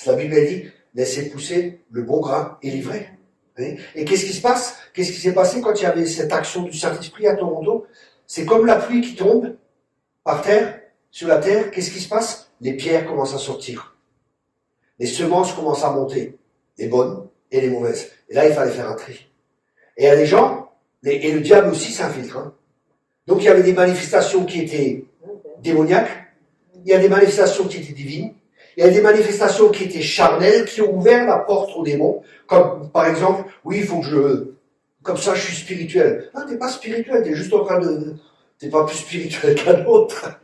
La Bible a dit, laissez pousser le bon grain et l'ivraie. Et qu'est-ce qui se passe? Qu'est-ce qui s'est passé quand il y avait cette action du Saint-Esprit à Toronto? C'est comme la pluie qui tombe par terre, sur la terre, qu'est-ce qui se passe? Les pierres commencent à sortir. Les semences commencent à monter. Les bonnes et les mauvaises. Et là, il fallait faire un tri. Et il y a des gens, et le diable aussi s'infiltre. Hein. Donc il y avait des manifestations qui étaient démoniaques, il y a des manifestations qui étaient divines, il y a des manifestations qui étaient charnelles, qui ont ouvert la porte aux démons, comme par exemple, oui, il faut que comme ça je suis spirituel. Non, t'es pas spirituel, t'es juste en train de... T'es pas plus spirituel qu'un autre.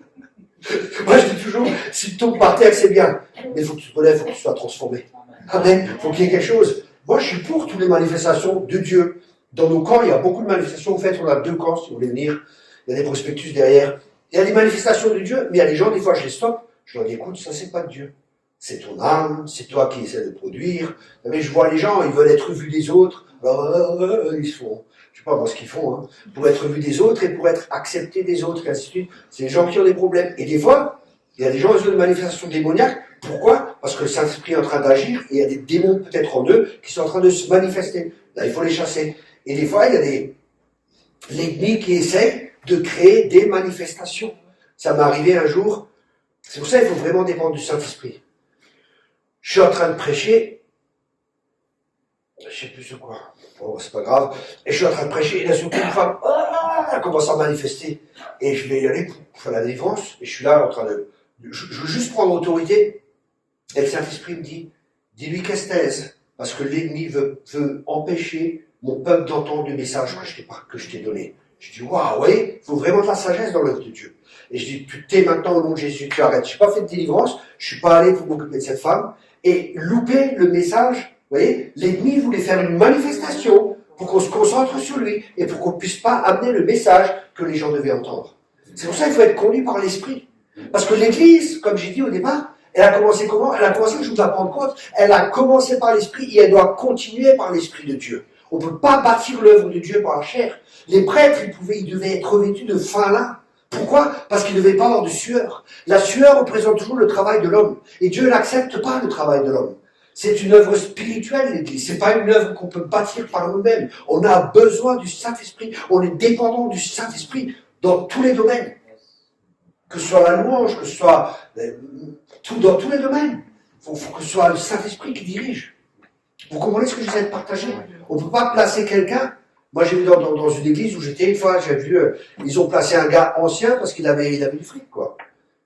Moi, je dis toujours, si tu tombes par terre, c'est bien. Mais il faut que tu te relèves, il faut que tu sois transformé. Amen. Il faut qu'il y ait quelque chose. Moi, je suis pour toutes les manifestations de Dieu. Dans nos camps, il y a beaucoup de manifestations. En fait, on a 2 camps, si vous voulez venir. Il y a des prospectus derrière. Il y a des manifestations de Dieu, mais il y a des gens, des fois, je les stoppe. Je leur dis, écoute, ça, c'est pas de Dieu. C'est ton âme, c'est toi qui essaies de produire. Mais je vois les gens, ils veulent être vus des autres. Alors, ils se font... Je sais pas moi ce qu'ils font, hein, pour être vus des autres et pour être acceptés des autres, et ainsi de suite. C'est les gens qui ont des problèmes. Et des fois, il y a des gens qui ont des manifestations démoniaques. Pourquoi? Parce que le Saint-Esprit est en train d'agir et il y a des démons peut-être en eux qui sont en train de se manifester. Là, il faut les chasser. Et des fois, il y a l'ennemi qui essaie de créer des manifestations. Ça m'est arrivé un jour. C'est pour ça qu'il faut vraiment dépendre du Saint-Esprit. Je suis en train de prêcher. Je sais plus sur quoi. Bon, c'est pas grave. Et je suis en train de prêcher, et là, sur une femme, elle commence à manifester. Et je vais y aller pour faire la délivrance, et je suis là en train de... Je veux juste prendre l'autorité. Et le Saint-Esprit me dit, dis-lui qu'elle se taise, parce que l'ennemi veut empêcher mon peuple d'entendre le message que je t'ai donné. Je dis, waouh, oui, il faut vraiment de la sagesse dans l'œuvre de Dieu. Et je dis, tu t'es maintenant au nom de Jésus, tu arrêtes. Je n'ai pas fait de délivrance, je suis pas allé pour m'occuper de cette femme, et louper le message. Vous voyez, l'ennemi voulait faire une manifestation pour qu'on se concentre sur lui et pour qu'on ne puisse pas amener le message que les gens devaient entendre. C'est pour ça qu'il faut être conduit par l'Esprit. Parce que l'Église, comme j'ai dit au départ, elle a commencé comment? Elle a commencé, je vous apprends compte, elle a commencé par l'Esprit et elle doit continuer par l'Esprit de Dieu. On ne peut pas bâtir l'œuvre de Dieu par la chair. Les prêtres, ils devaient être revêtus de fin lin. Pourquoi? Parce qu'ils ne devaient pas avoir de sueur. La sueur représente toujours le travail de l'homme. Et Dieu n'accepte pas le travail de l'homme. C'est une œuvre spirituelle, l'Église. C'est pas une œuvre qu'on peut bâtir par nous-mêmes. On a besoin du Saint-Esprit. On est dépendant du Saint-Esprit dans tous les domaines. Que ce soit la louange, que ce soit dans tous les domaines. Il faut que ce soit le Saint-Esprit qui dirige. Vous comprenez ce que j'essaie de partager? On ne peut pas placer quelqu'un. Moi, j'ai vu dans une église où j'étais une fois, j'ai vu, ils ont placé un gars ancien parce qu'il avait du fric, quoi.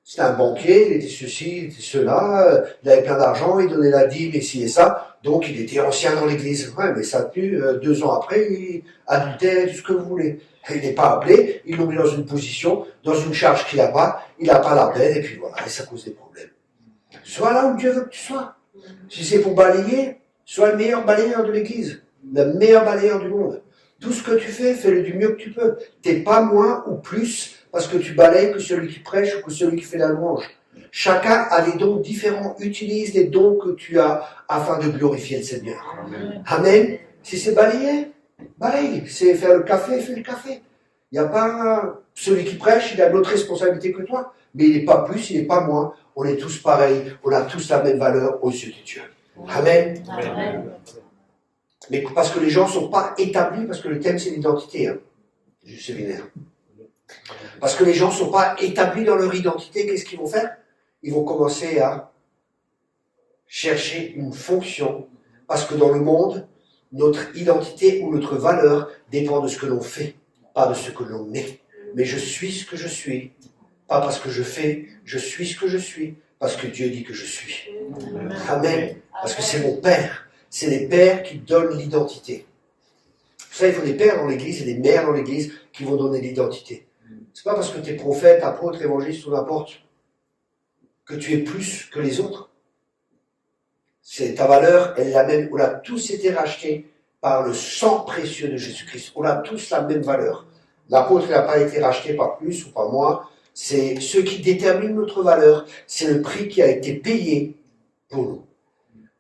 C'était un banquier, il était ceci, il était cela, il avait plein d'argent, il donnait la dîme, et ci et ça, donc il était ancien dans l'église. Ouais, mais ça a tenu 2 ans après, il adultère, tout ce que vous voulez. Il n'est pas appelé, ils l'ont mis dans une position, dans une charge qu'il n'a pas, il n'a pas la peine, et puis voilà, et ça cause des problèmes. Sois là où Dieu veut que tu sois. Si c'est pour balayer, sois le meilleur balayeur de l'église, le meilleur balayeur du monde. Tout ce que tu fais, fais-le du mieux que tu peux. T'es pas moins ou plus, parce que tu balayes que celui qui prêche ou que celui qui fait la louange. Chacun a des dons différents. Utilise les dons que tu as afin de glorifier le Seigneur. Amen. Si c'est balayer, balaye. C'est faire le café, fais le café. Il n'y a pas celui qui prêche, il a d'autres responsabilités que toi. Mais il n'est pas plus, il n'est pas moins. On est tous pareils. On a tous la même valeur aux yeux de Dieu. Amen. Amen. Mais parce que les gens ne sont pas établis, parce que le thème c'est l'identité, du séminaire. Parce que les gens ne sont pas établis dans leur identité, qu'est-ce qu'ils vont faire? Ils vont commencer à chercher une fonction, parce que dans le monde, notre identité ou notre valeur dépend de ce que l'on fait, pas de ce que l'on est. Mais je suis ce que je suis, pas parce que je fais, je suis ce que je suis, parce que Dieu dit que je suis. Amen. Parce que c'est mon Père. C'est les pères qui donnent l'identité. Vous savez, il faut des pères dans l'église et des mères dans l'église qui vont donner l'identité. C'est pas parce que tu es prophète, apôtre, évangéliste ou n'importe que tu es plus que les autres. C'est ta valeur, elle est la même. On a tous été rachetés par le sang précieux de Jésus-Christ. On a tous la même valeur. L'apôtre n'a pas été racheté par plus ou par moins. C'est ce qui détermine notre valeur. C'est le prix qui a été payé pour nous.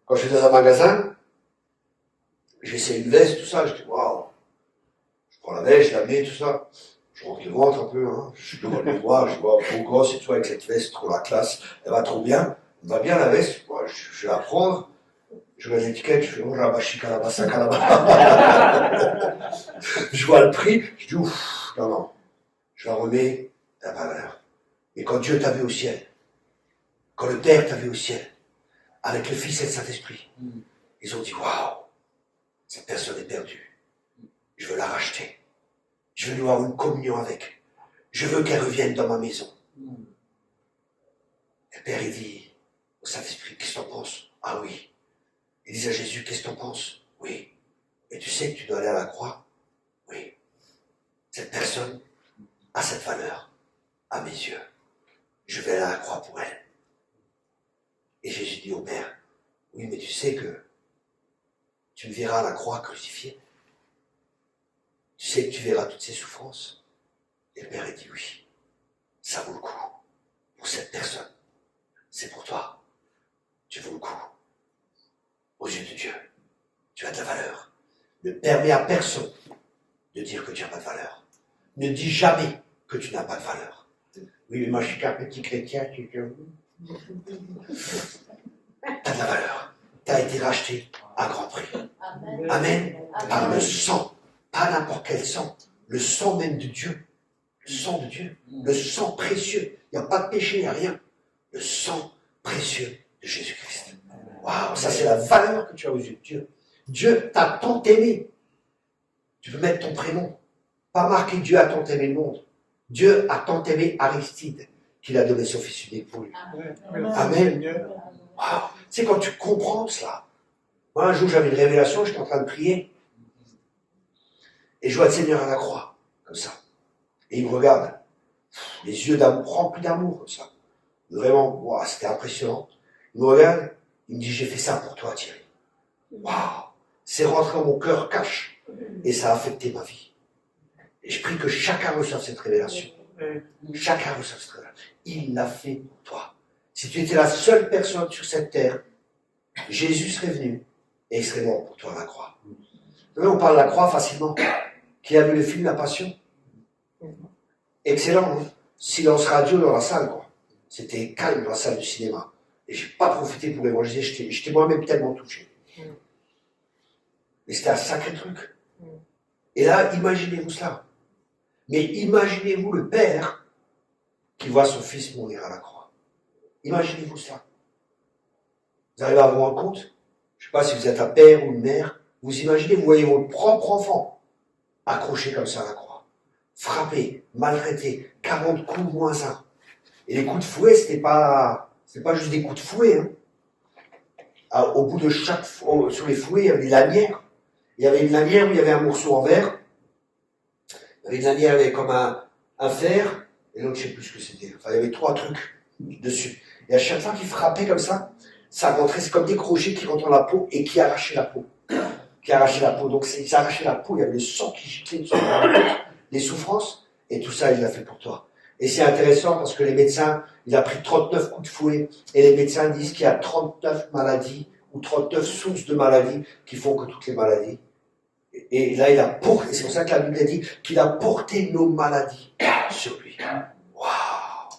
Quand je suis dans un magasin, j'essaie une veste, tout ça, je dis waouh, je prends la veste, je la mets, tout ça, je rentre le ventre un peu, je suis devant le miroir, je vois beau gosse et toi avec cette veste, trop la classe, elle va trop bien, elle va bien la veste, moi, je vais la prendre, je vois l'étiquette, je fais oh là, bachika là-bas, sac à là-bas. Je vois le prix, je dis ouf, non, je la remets, elle n'a pas valeur. Et quand Dieu t'a vu au ciel, quand le Père t'a vu au ciel, avec le Fils et le Saint-Esprit, ils ont dit waouh, cette personne est perdue. Je veux la racheter. Je veux lui avoir une communion avec. Je veux qu'elle revienne dans ma maison. Le Père, il dit au Saint-Esprit, qu'est-ce que t'en penses? Ah oui. Il dit à Jésus, qu'est-ce que t'en penses? Oui. Et tu sais que tu dois aller à la croix? Oui. Cette personne a cette valeur à mes yeux. Je vais aller à la croix pour elle. Et Jésus dit au Père, oui, mais tu sais que tu me verras à la croix crucifiée. Tu sais que tu verras toutes ces souffrances. Et le Père a dit oui, ça vaut le coup pour cette personne. C'est pour toi. Tu vaux le coup. Aux yeux de Dieu, tu as de la valeur. Ne permets à personne de dire que tu n'as pas de valeur. Ne dis jamais que tu n'as pas de valeur. Oui, mais moi je suis qu'un petit chrétien. Tu as de la valeur. Tu as été racheté à grand prix. Amen. Amen. Par le sang. Pas n'importe quel sang. Le sang même de Dieu. Le sang de Dieu. Le sang précieux. Il n'y a pas de péché, il n'y a rien. Le sang précieux de Jésus-Christ. Waouh, ça c'est la valeur que tu as aux yeux de Dieu. Dieu t'a tant aimé. Tu peux mettre ton prénom. Pas marqué Dieu a tant aimé le monde. Dieu a tant aimé Aristide qu'il a donné son fils unique pour lui. Amen. Waouh. C'est quand tu comprends cela. Moi, un jour, j'avais une révélation, j'étais en train de prier. Et je vois le Seigneur à la croix, comme ça. Et il me regarde. Les yeux d'amour, remplis d'amour, comme ça. Vraiment, waouh, c'était impressionnant. Il me regarde, il me dit, j'ai fait ça pour toi, Thierry. Waouh. C'est rentré dans mon cœur cache. Et ça a affecté ma vie. Et je prie que chacun reçoive cette révélation. Chacun reçoive cette révélation. Il l'a fait pour toi. Si tu étais la seule personne sur cette terre, Jésus serait venu et il serait mort pour toi à la croix. Vous savez, on parle de la croix facilement. Qui a vu le film La Passion? Excellent, hein? Silence radio dans la salle, quoi. C'était calme dans la salle du cinéma. Et j'ai pas profité pour évangéliser, j'étais moi-même tellement touché. Mais c'était un sacré truc. Et là, imaginez-vous cela. Mais imaginez-vous le Père qui voit son fils mourir à la croix. Imaginez-vous cela. Vous arrivez à vous rendre compte? Je ne sais pas si vous êtes un père ou une mère. Vous imaginez, vous voyez votre propre enfant accroché comme ça à la croix. Frappé, maltraité, 40 coups moins un. Et les coups de fouet, c'était pas juste des coups de fouet. Hein. Au bout de chaque sur les fouets, il y avait des lanières. Il y avait une lanière où il y avait un morceau en verre. Il y avait une lanière avec comme un fer. Et l'autre, je ne sais plus ce que c'était. Enfin, il y avait 3 trucs dessus. Et à chaque fois qu'il frappait comme ça rentrait, c'est comme des crochets qui rentrent dans la peau et qui arrachaient la peau. Donc, ça arrachait la peau, il y avait le sang qui giclait dessus, les souffrances, et tout ça, il l'a fait pour toi. Et c'est intéressant parce que les médecins, il a pris 39 coups de fouet, et les médecins disent qu'il y a 39 maladies, ou 39 sources de maladies qui font que toutes les maladies. Et là, il a porté, c'est pour ça que la Bible dit qu'il a porté nos maladies sur lui. Waouh!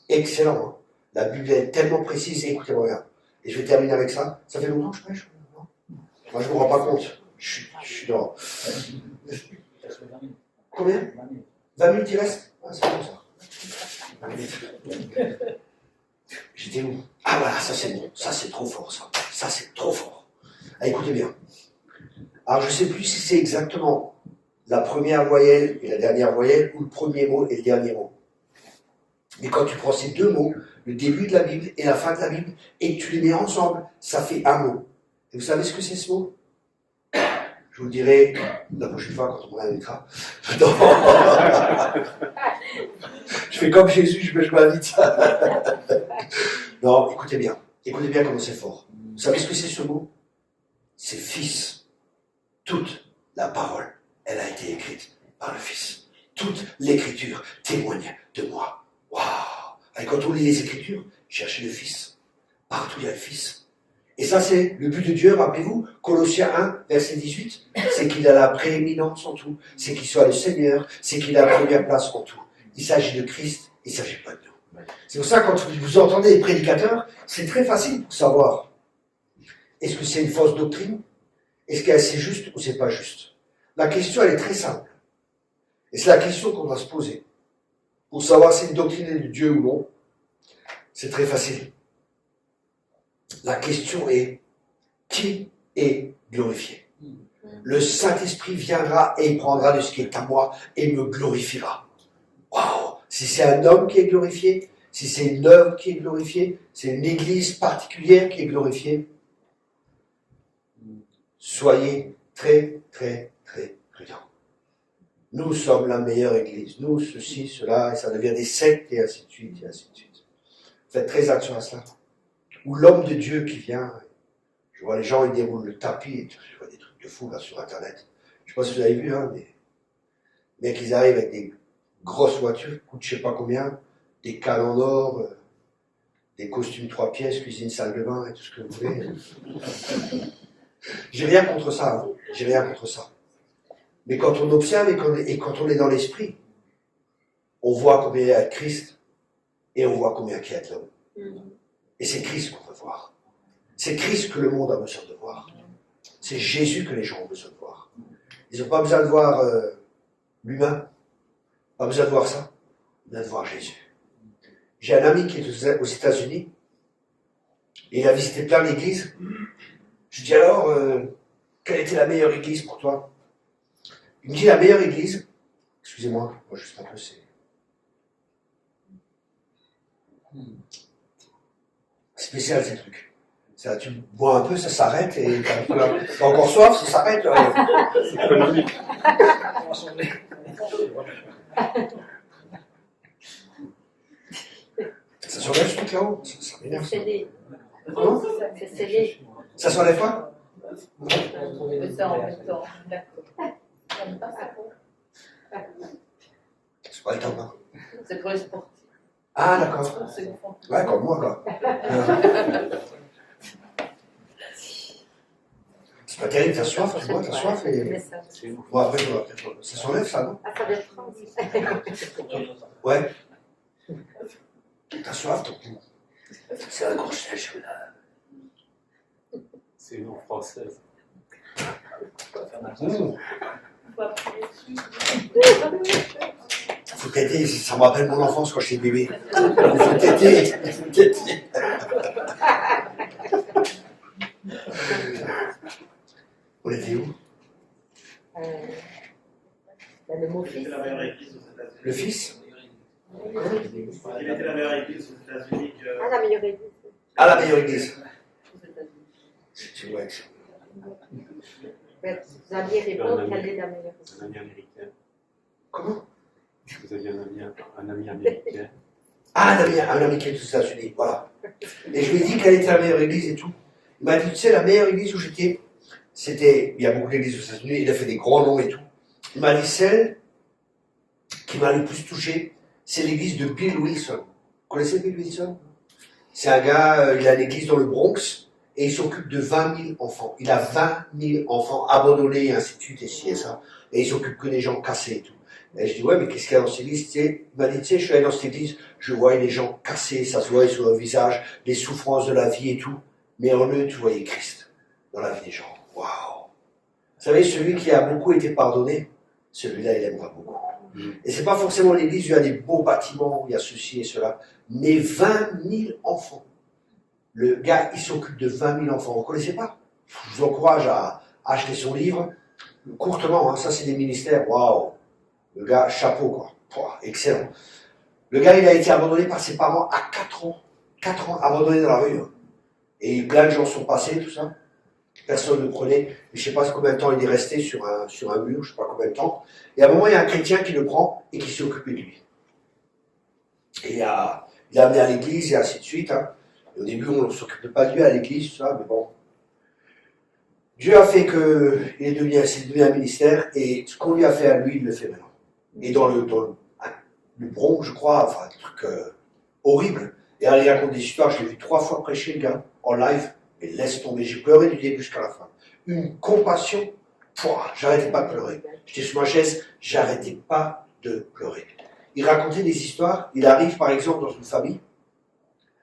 Excellent, hein? La Bible est tellement précise, écoutez-moi bien. Et je vais terminer avec ça. Ça fait longtemps que je prêche? Non? Moi, je ne me rends pas compte. Je suis dans... Combien? 20 minutes il reste? Ah, c'est bon ça. 20 minutes. J'étais où? Ah voilà, ça c'est bon. Ça c'est trop fort, ça. Ça c'est trop fort. Ah, écoutez bien. Alors je ne sais plus si c'est exactement la première voyelle et la dernière voyelle, ou le premier mot et le dernier mot. Mais quand tu prends ces deux mots, le début de la Bible et la fin de la Bible, et que tu les mets ensemble, ça fait un mot. Et vous savez ce que c'est ce mot? Je vous le dirai la prochaine fois quand on m'invitera. Je fais comme Jésus, je m'invite. Non, écoutez bien comment c'est fort. Vous savez ce que c'est ce mot? C'est fils. Toute la parole, elle a été écrite par le Fils. Toute l'écriture témoigne de moi. Waouh! Et quand on lit les Écritures, cherchez le Fils. Partout il y a le Fils. Et ça, c'est le but de Dieu, rappelez-vous, Colossiens 1, verset 18, c'est qu'il a la prééminence en tout, c'est qu'il soit le Seigneur, c'est qu'il a la première place en tout. Il s'agit de Christ, il ne s'agit pas de nous. C'est pour ça que quand vous entendez les prédicateurs, c'est très facile pour savoir. Est-ce que c'est une fausse doctrine? Est-ce que c'est juste ou c'est pas juste? La question, elle est très simple. Et c'est la question qu'on doit se poser. Pour savoir si une doctrine est de Dieu ou non, c'est très facile. La question est, qui est glorifié? Le Saint-Esprit viendra et il prendra de ce qui est à moi et me glorifiera. Waouh! Si c'est un homme qui est glorifié, si c'est une œuvre qui est glorifiée, c'est une église particulière qui est glorifiée, soyez très, très, très prudents. Nous sommes la meilleure église. Nous, ceci, cela, et ça devient des sectes, et ainsi de suite, et ainsi de suite. Faites très attention à cela. Ou l'homme de Dieu qui vient, je vois les gens, ils déroulent le tapis, et je vois des trucs de fous là sur Internet. Je ne sais pas si vous avez vu, hein, mais les mecs, ils arrivent avec des grosses voitures, qui coûtent je ne sais pas combien, des cales en or, des costumes 3 pièces, cuisine, salle de bain, et tout ce que vous voulez. J'ai rien contre ça, hein. J'ai rien contre ça. Mais quand on observe et quand on est dans l'esprit, on voit combien il y a de Christ et on voit combien il y a de l'homme. Et c'est Christ qu'on veut voir. C'est Christ que le monde a besoin de voir. C'est Jésus que les gens ont besoin de voir. Ils n'ont pas besoin de voir l'humain, pas besoin de voir ça, ils ont besoin de voir Jésus. J'ai un ami qui est aux États-Unis et il a visité plein d'églises. Je lui dis alors, quelle était la meilleure église pour toi? Il me dit la meilleure église, excusez-moi, moi juste un peu, c'est spécial ces trucs. Ça, tu bois un peu, ça s'arrête et t'as encore soif, ça s'arrête. C'est économique. Ça s'enlève ce truc là-haut? Ça m'énerve. C'est scellé. Comment? C'est scellé. Ça s'enlève pas? On met ça en même temps. D'accord. C'est pas le temps, hein. C'est pour les sportifs. Ah, d'accord. Ouais, comme moi, quoi. C'est pas terrible, t'as soif, tu bois, t'as soif et... Bon, après, ça s'enlève, ça, non? Ah, ça dépend aussi. Ouais. T'as soif, ton coup. C'est la gorge sèche, là. C'est une langue française. Faut téter, ça me rappelle mon enfance quand j'étais bébé. Faut téter, faut téter. On était où? Le mot fils. Le fils? Il était la meilleure église aux États-Unis que. Ah, la meilleure église. Ah, la meilleure église. C'est vrai. Vous alliez répondre quelle est la meilleure église. Un ami américain. Comment? Vous aviez un ami américain. Ah, un ami qui est aux États-Unis, voilà. Et je lui ai dit quelle était la meilleure église et tout. Il m'a dit, tu sais, la meilleure église où j'étais, c'était, il y a beaucoup d'églises aux États-Unis, il a fait des grands noms et tout. Il m'a dit celle qui m'a le plus touché, c'est l'église de Bill Wilson. Vous connaissez Bill Wilson? C'est un gars, il a une église dans le Bronx, et il s'occupe de 20 000 enfants. Il a 20 000 enfants abandonnés, et ainsi de suite, et ci et ça. Et il s'occupe que des gens cassés et tout. Et je dis, ouais, mais qu'est-ce qu'il y a dans cette église? Il m'a dit, tu sais, je suis allé dans cette église, je voyais les gens cassés, ça se voyait sur leur visage, les souffrances de la vie et tout. Mais en eux, tu voyais Christ dans la vie des gens. Waouh! Vous savez, celui qui a beaucoup été pardonné, celui-là, il aimera beaucoup. Et c'est pas forcément l'église où il y a des beaux bâtiments, où il y a ceci et cela, mais 20 000 enfants. Le gars, il s'occupe de 20 000 enfants. Vous ne connaissez pas? Je vous encourage à acheter son livre. Courtement, hein, ça c'est des ministères. Waouh! Le gars, chapeau, quoi. Pouah, excellent. Le gars, il a été abandonné par ses parents à 4 ans. 4 ans, abandonné dans la rue. Hein. Et plein de gens sont passés, tout ça. Personne ne le prenait. Je ne sais pas combien de temps il est resté sur un mur, je ne sais pas combien de temps. Et à un moment, il y a un chrétien qui le prend et qui s'est occupé de lui. Et il l'a amené à l'église et ainsi de suite. Hein. Et au début, on ne s'occupait pas de lui à l'église, tout ça, mais bon. Dieu a fait qu'il est devenu un ministère, et ce qu'on lui a fait à lui, il le fait maintenant. Et dans le Bronx, je crois, enfin, un truc horrible. Et alors, il raconte des histoires, je l'ai vu 3 fois prêcher, le gars, en live, et laisse tomber, j'ai pleuré du début jusqu'à la fin. Une compassion, j'arrêtais pas de pleurer. J'étais sur ma chaise, j'arrêtais pas de pleurer. Il racontait des histoires, il arrive par exemple dans une famille,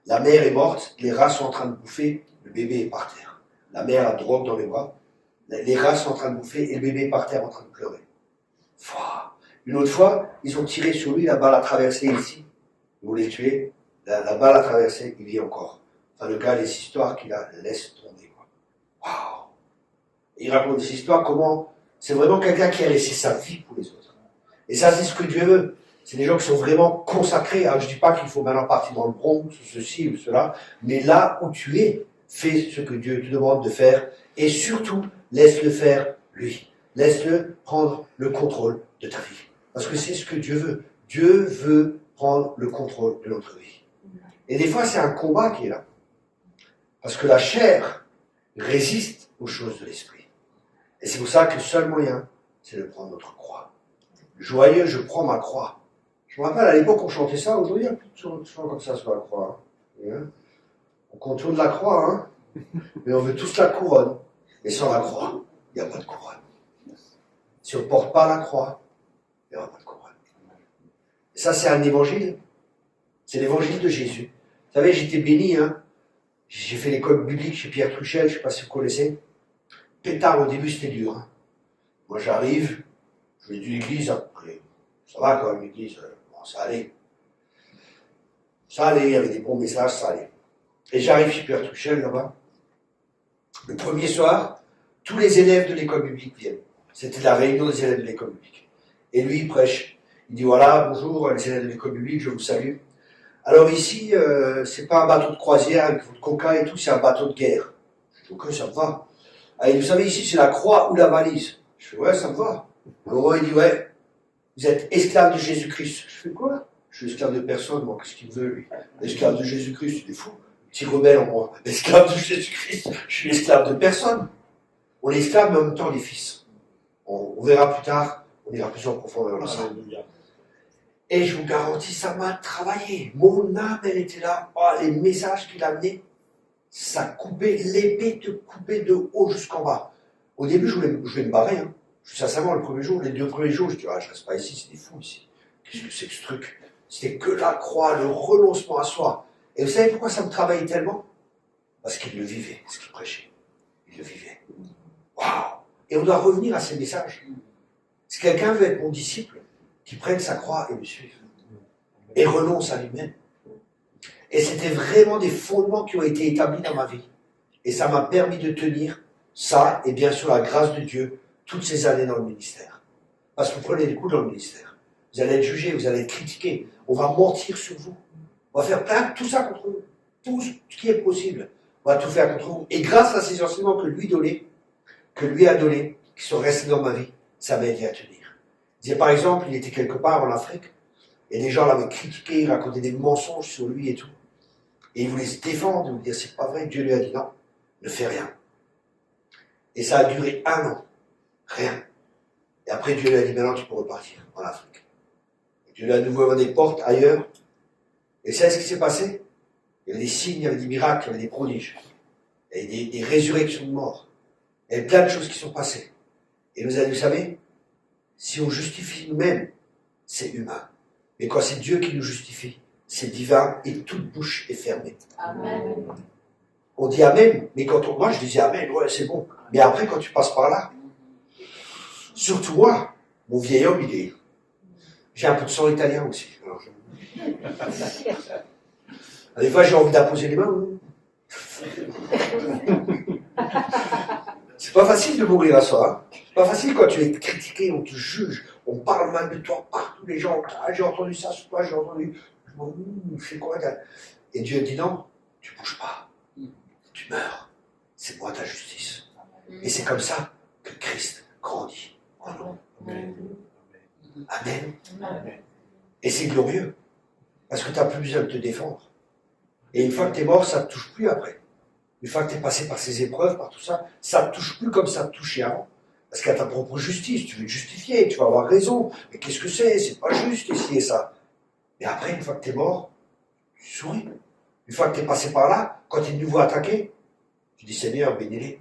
la mère est morte, les rats sont en train de bouffer, le bébé est par terre. La mère a drogue dans les bras, les rats sont en train de bouffer et le bébé est par terre en train de pleurer. Une autre fois, ils ont tiré sur lui, la balle a traversé ici, ils voulaient le tuer, la balle a traversé, il vit encore. Enfin, le gars, les histoires qu'il a, laisse tomber. Waouh! Il raconte des histoires, comment c'est vraiment quelqu'un qui a laissé sa vie pour les autres. Et ça, c'est ce que Dieu veut. C'est des gens qui sont vraiment consacrés. Alors, je ne dis pas qu'il faut maintenant partir dans le Bronx, ou ceci ou cela, mais là où tu es, fais ce que Dieu te demande de faire, et surtout, laisse-le faire lui. Laisse-le prendre le contrôle de ta vie. Parce que c'est ce que Dieu veut. Dieu veut prendre le contrôle de notre vie. Et des fois, c'est un combat qui est là. Parce que la chair résiste aux choses de l'esprit. Et c'est pour ça que le seul moyen, c'est de prendre notre croix. Joyeux, je prends ma croix. Je me rappelle, à l'époque, on chantait ça. Aujourd'hui, il n'y a plus de chant comme ça sur la croix. Hein. On contourne la croix, hein. Mais on veut tous la couronne. Mais sans la croix, il n'y a pas de couronne. Si on ne porte pas la croix, il n'y aura pas de couronne. Et ça, c'est un évangile. C'est l'évangile de Jésus. Vous savez, j'étais béni, hein. J'ai fait l'école biblique chez Pierre Truchel, je ne sais pas si vous connaissez. Pétard, au début, c'était dur. Hein. Moi, j'arrive, je vais de l'église, après, ça va quand même, l'église, bon, ça allait. Ça allait, il y avait des bons messages, ça allait. Et j'arrive chez Pierre Truchel, là-bas. Le premier soir, tous les élèves de l'école biblique viennent. C'était la réunion des élèves de l'école biblique. Et lui, il prêche. Il dit, voilà, bonjour, les élèves de l'école biblique, je vous salue. Alors ici, c'est pas un bateau de croisière avec votre coca et tout, c'est un bateau de guerre. Je dis, ok, ça me va. Et vous savez, ici, c'est la croix ou la valise. Je fais, ouais, ça me va. Alors il dit, ouais, vous êtes esclave de Jésus-Christ. Je fais, quoi? Je suis esclave de personne, moi, qu'est-ce qu'il veut, lui? Esclave de Jésus-Christ, il est fou. Petit rebelle en moi. Esclave de Jésus-Christ, je suis esclave de personne. On est esclave, mais en même temps, les fils. On verra plus tard, on ira plus en profondeur dans ça. Et je vous garantis, ça m'a travaillé. Mon âme, elle était là. Oh, les messages qu'il a amenés, ça coupait, l'épée te coupait de haut jusqu'en bas. Au début, je voulais me barrer. Hein. Sincèrement, le premier jour, les 2 premiers jours, je dis, ah, je reste pas ici, c'est des fous ici. Qu'est-ce que c'est que ce truc? C'était que la croix, le renoncement à soi. Et vous savez pourquoi ça me travaillait tellement? Parce qu'il le vivait, ce qu'il prêchait. Il le vivait. Waouh! Et on doit revenir à ces messages. Si quelqu'un veut être mon disciple, qu'il prenne sa croix et me suive. Et renonce à lui-même. Et c'était vraiment des fondements qui ont été établis dans ma vie. Et ça m'a permis de tenir ça, et bien sûr la grâce de Dieu, toutes ces années dans le ministère. Parce que vous prenez des coups dans le ministère. Vous allez être jugé, vous allez être critiqué. On va mentir sur vous. On va faire plein, tout ça contre vous. Tout ce qui est possible. On va tout faire contre vous. Et grâce à ces enseignements que lui a donnés, qui sont restés dans ma vie, ça m'a aidé à tenir. Il disait par exemple, il était quelque part en Afrique, et les gens l'avaient critiqué, il racontait des mensonges sur lui et tout. Et il voulait se défendre, il voulait dire c'est pas vrai, Dieu lui a dit non, ne fais rien. Et ça a duré 1 an, rien. Et après Dieu lui a dit maintenant tu peux repartir en Afrique. Et Dieu lui a ouvert des portes ailleurs. Et c'est ce qui s'est passé. Il y avait des signes, il y avait des miracles, il y avait des prodiges. Il y avait des résurrections de morts. Il y avait plein de choses qui sont passées. Et vous savez, si on justifie nous-mêmes, c'est humain. Mais quand c'est Dieu qui nous justifie, c'est divin et toute bouche est fermée. Amen. On dit Amen, mais moi je disais Amen, ouais, c'est bon. Mais après, quand tu passes par là, surtout moi, mon vieil homme, j'ai un peu de sang italien aussi. Alors, des fois, j'ai envie d'imposer les mains. C'est pas facile de mourir à ça. Hein. C'est pas facile quand tu es critiqué, on te juge, on parle mal de toi partout, les gens, ah, j'ai entendu ça sur toi, j'ai entendu, c'est quoi Et Dieu dit non, tu bouges pas, tu meurs, c'est moi ta justice. Et c'est comme ça que Christ grandit en nous. Amen. Amen. Et c'est glorieux, parce que tu n'as plus besoin de te défendre. Et une fois que tu es mort, ça ne te touche plus après. Une fois que tu es passé par ces épreuves, par tout ça, ça ne te touche plus comme ça te touchait avant. Parce qu'à ta propre justice, tu veux te justifier, tu vas avoir raison. Mais qu'est-ce que c'est pas juste ici et ça. Mais après, une fois que tu es mort, tu souris. Une fois que tu es passé par là, quand ils nous voient attaquer, tu dis Seigneur, bénis-les.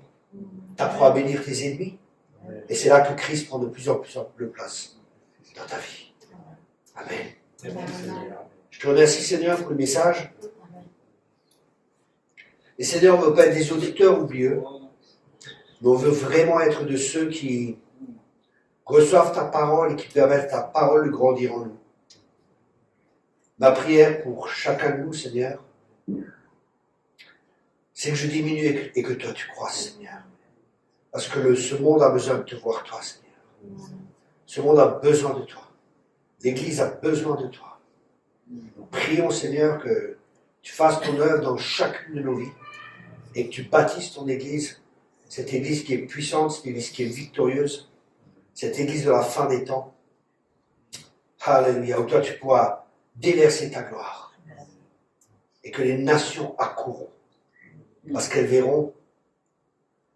Tu apprends à bénir tes ennemis. Et c'est là que Christ prend de plus en plus de place dans ta vie. Amen. Je te remercie Seigneur pour le message. Et Seigneur, on ne veut pas être des auditeurs oublieux, mais on veut vraiment être de ceux qui reçoivent ta parole et qui permettent ta parole de grandir en nous. Ma prière pour chacun de nous, Seigneur, c'est que je diminue et que toi tu croisses, Seigneur. Parce que ce monde a besoin de te voir, toi, Seigneur. Ce monde a besoin de toi. L'Église a besoin de toi. Nous prions, Seigneur, que tu fasses ton œuvre dans chacune de nos vies et que tu bâtisses ton Église, cette Église qui est puissante, cette Église qui est victorieuse, cette Église de la fin des temps. Alléluia, où toi tu pourras déverser ta gloire et que les nations accourront parce qu'elles verront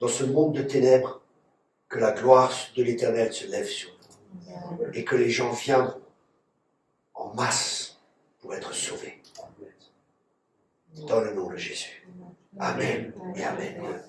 dans ce monde de ténèbres que la gloire de l'Éternel se lève sur nous et que les gens viendront en masse pour être sauvés. Dans le nom de Jésus. Amen et Amen.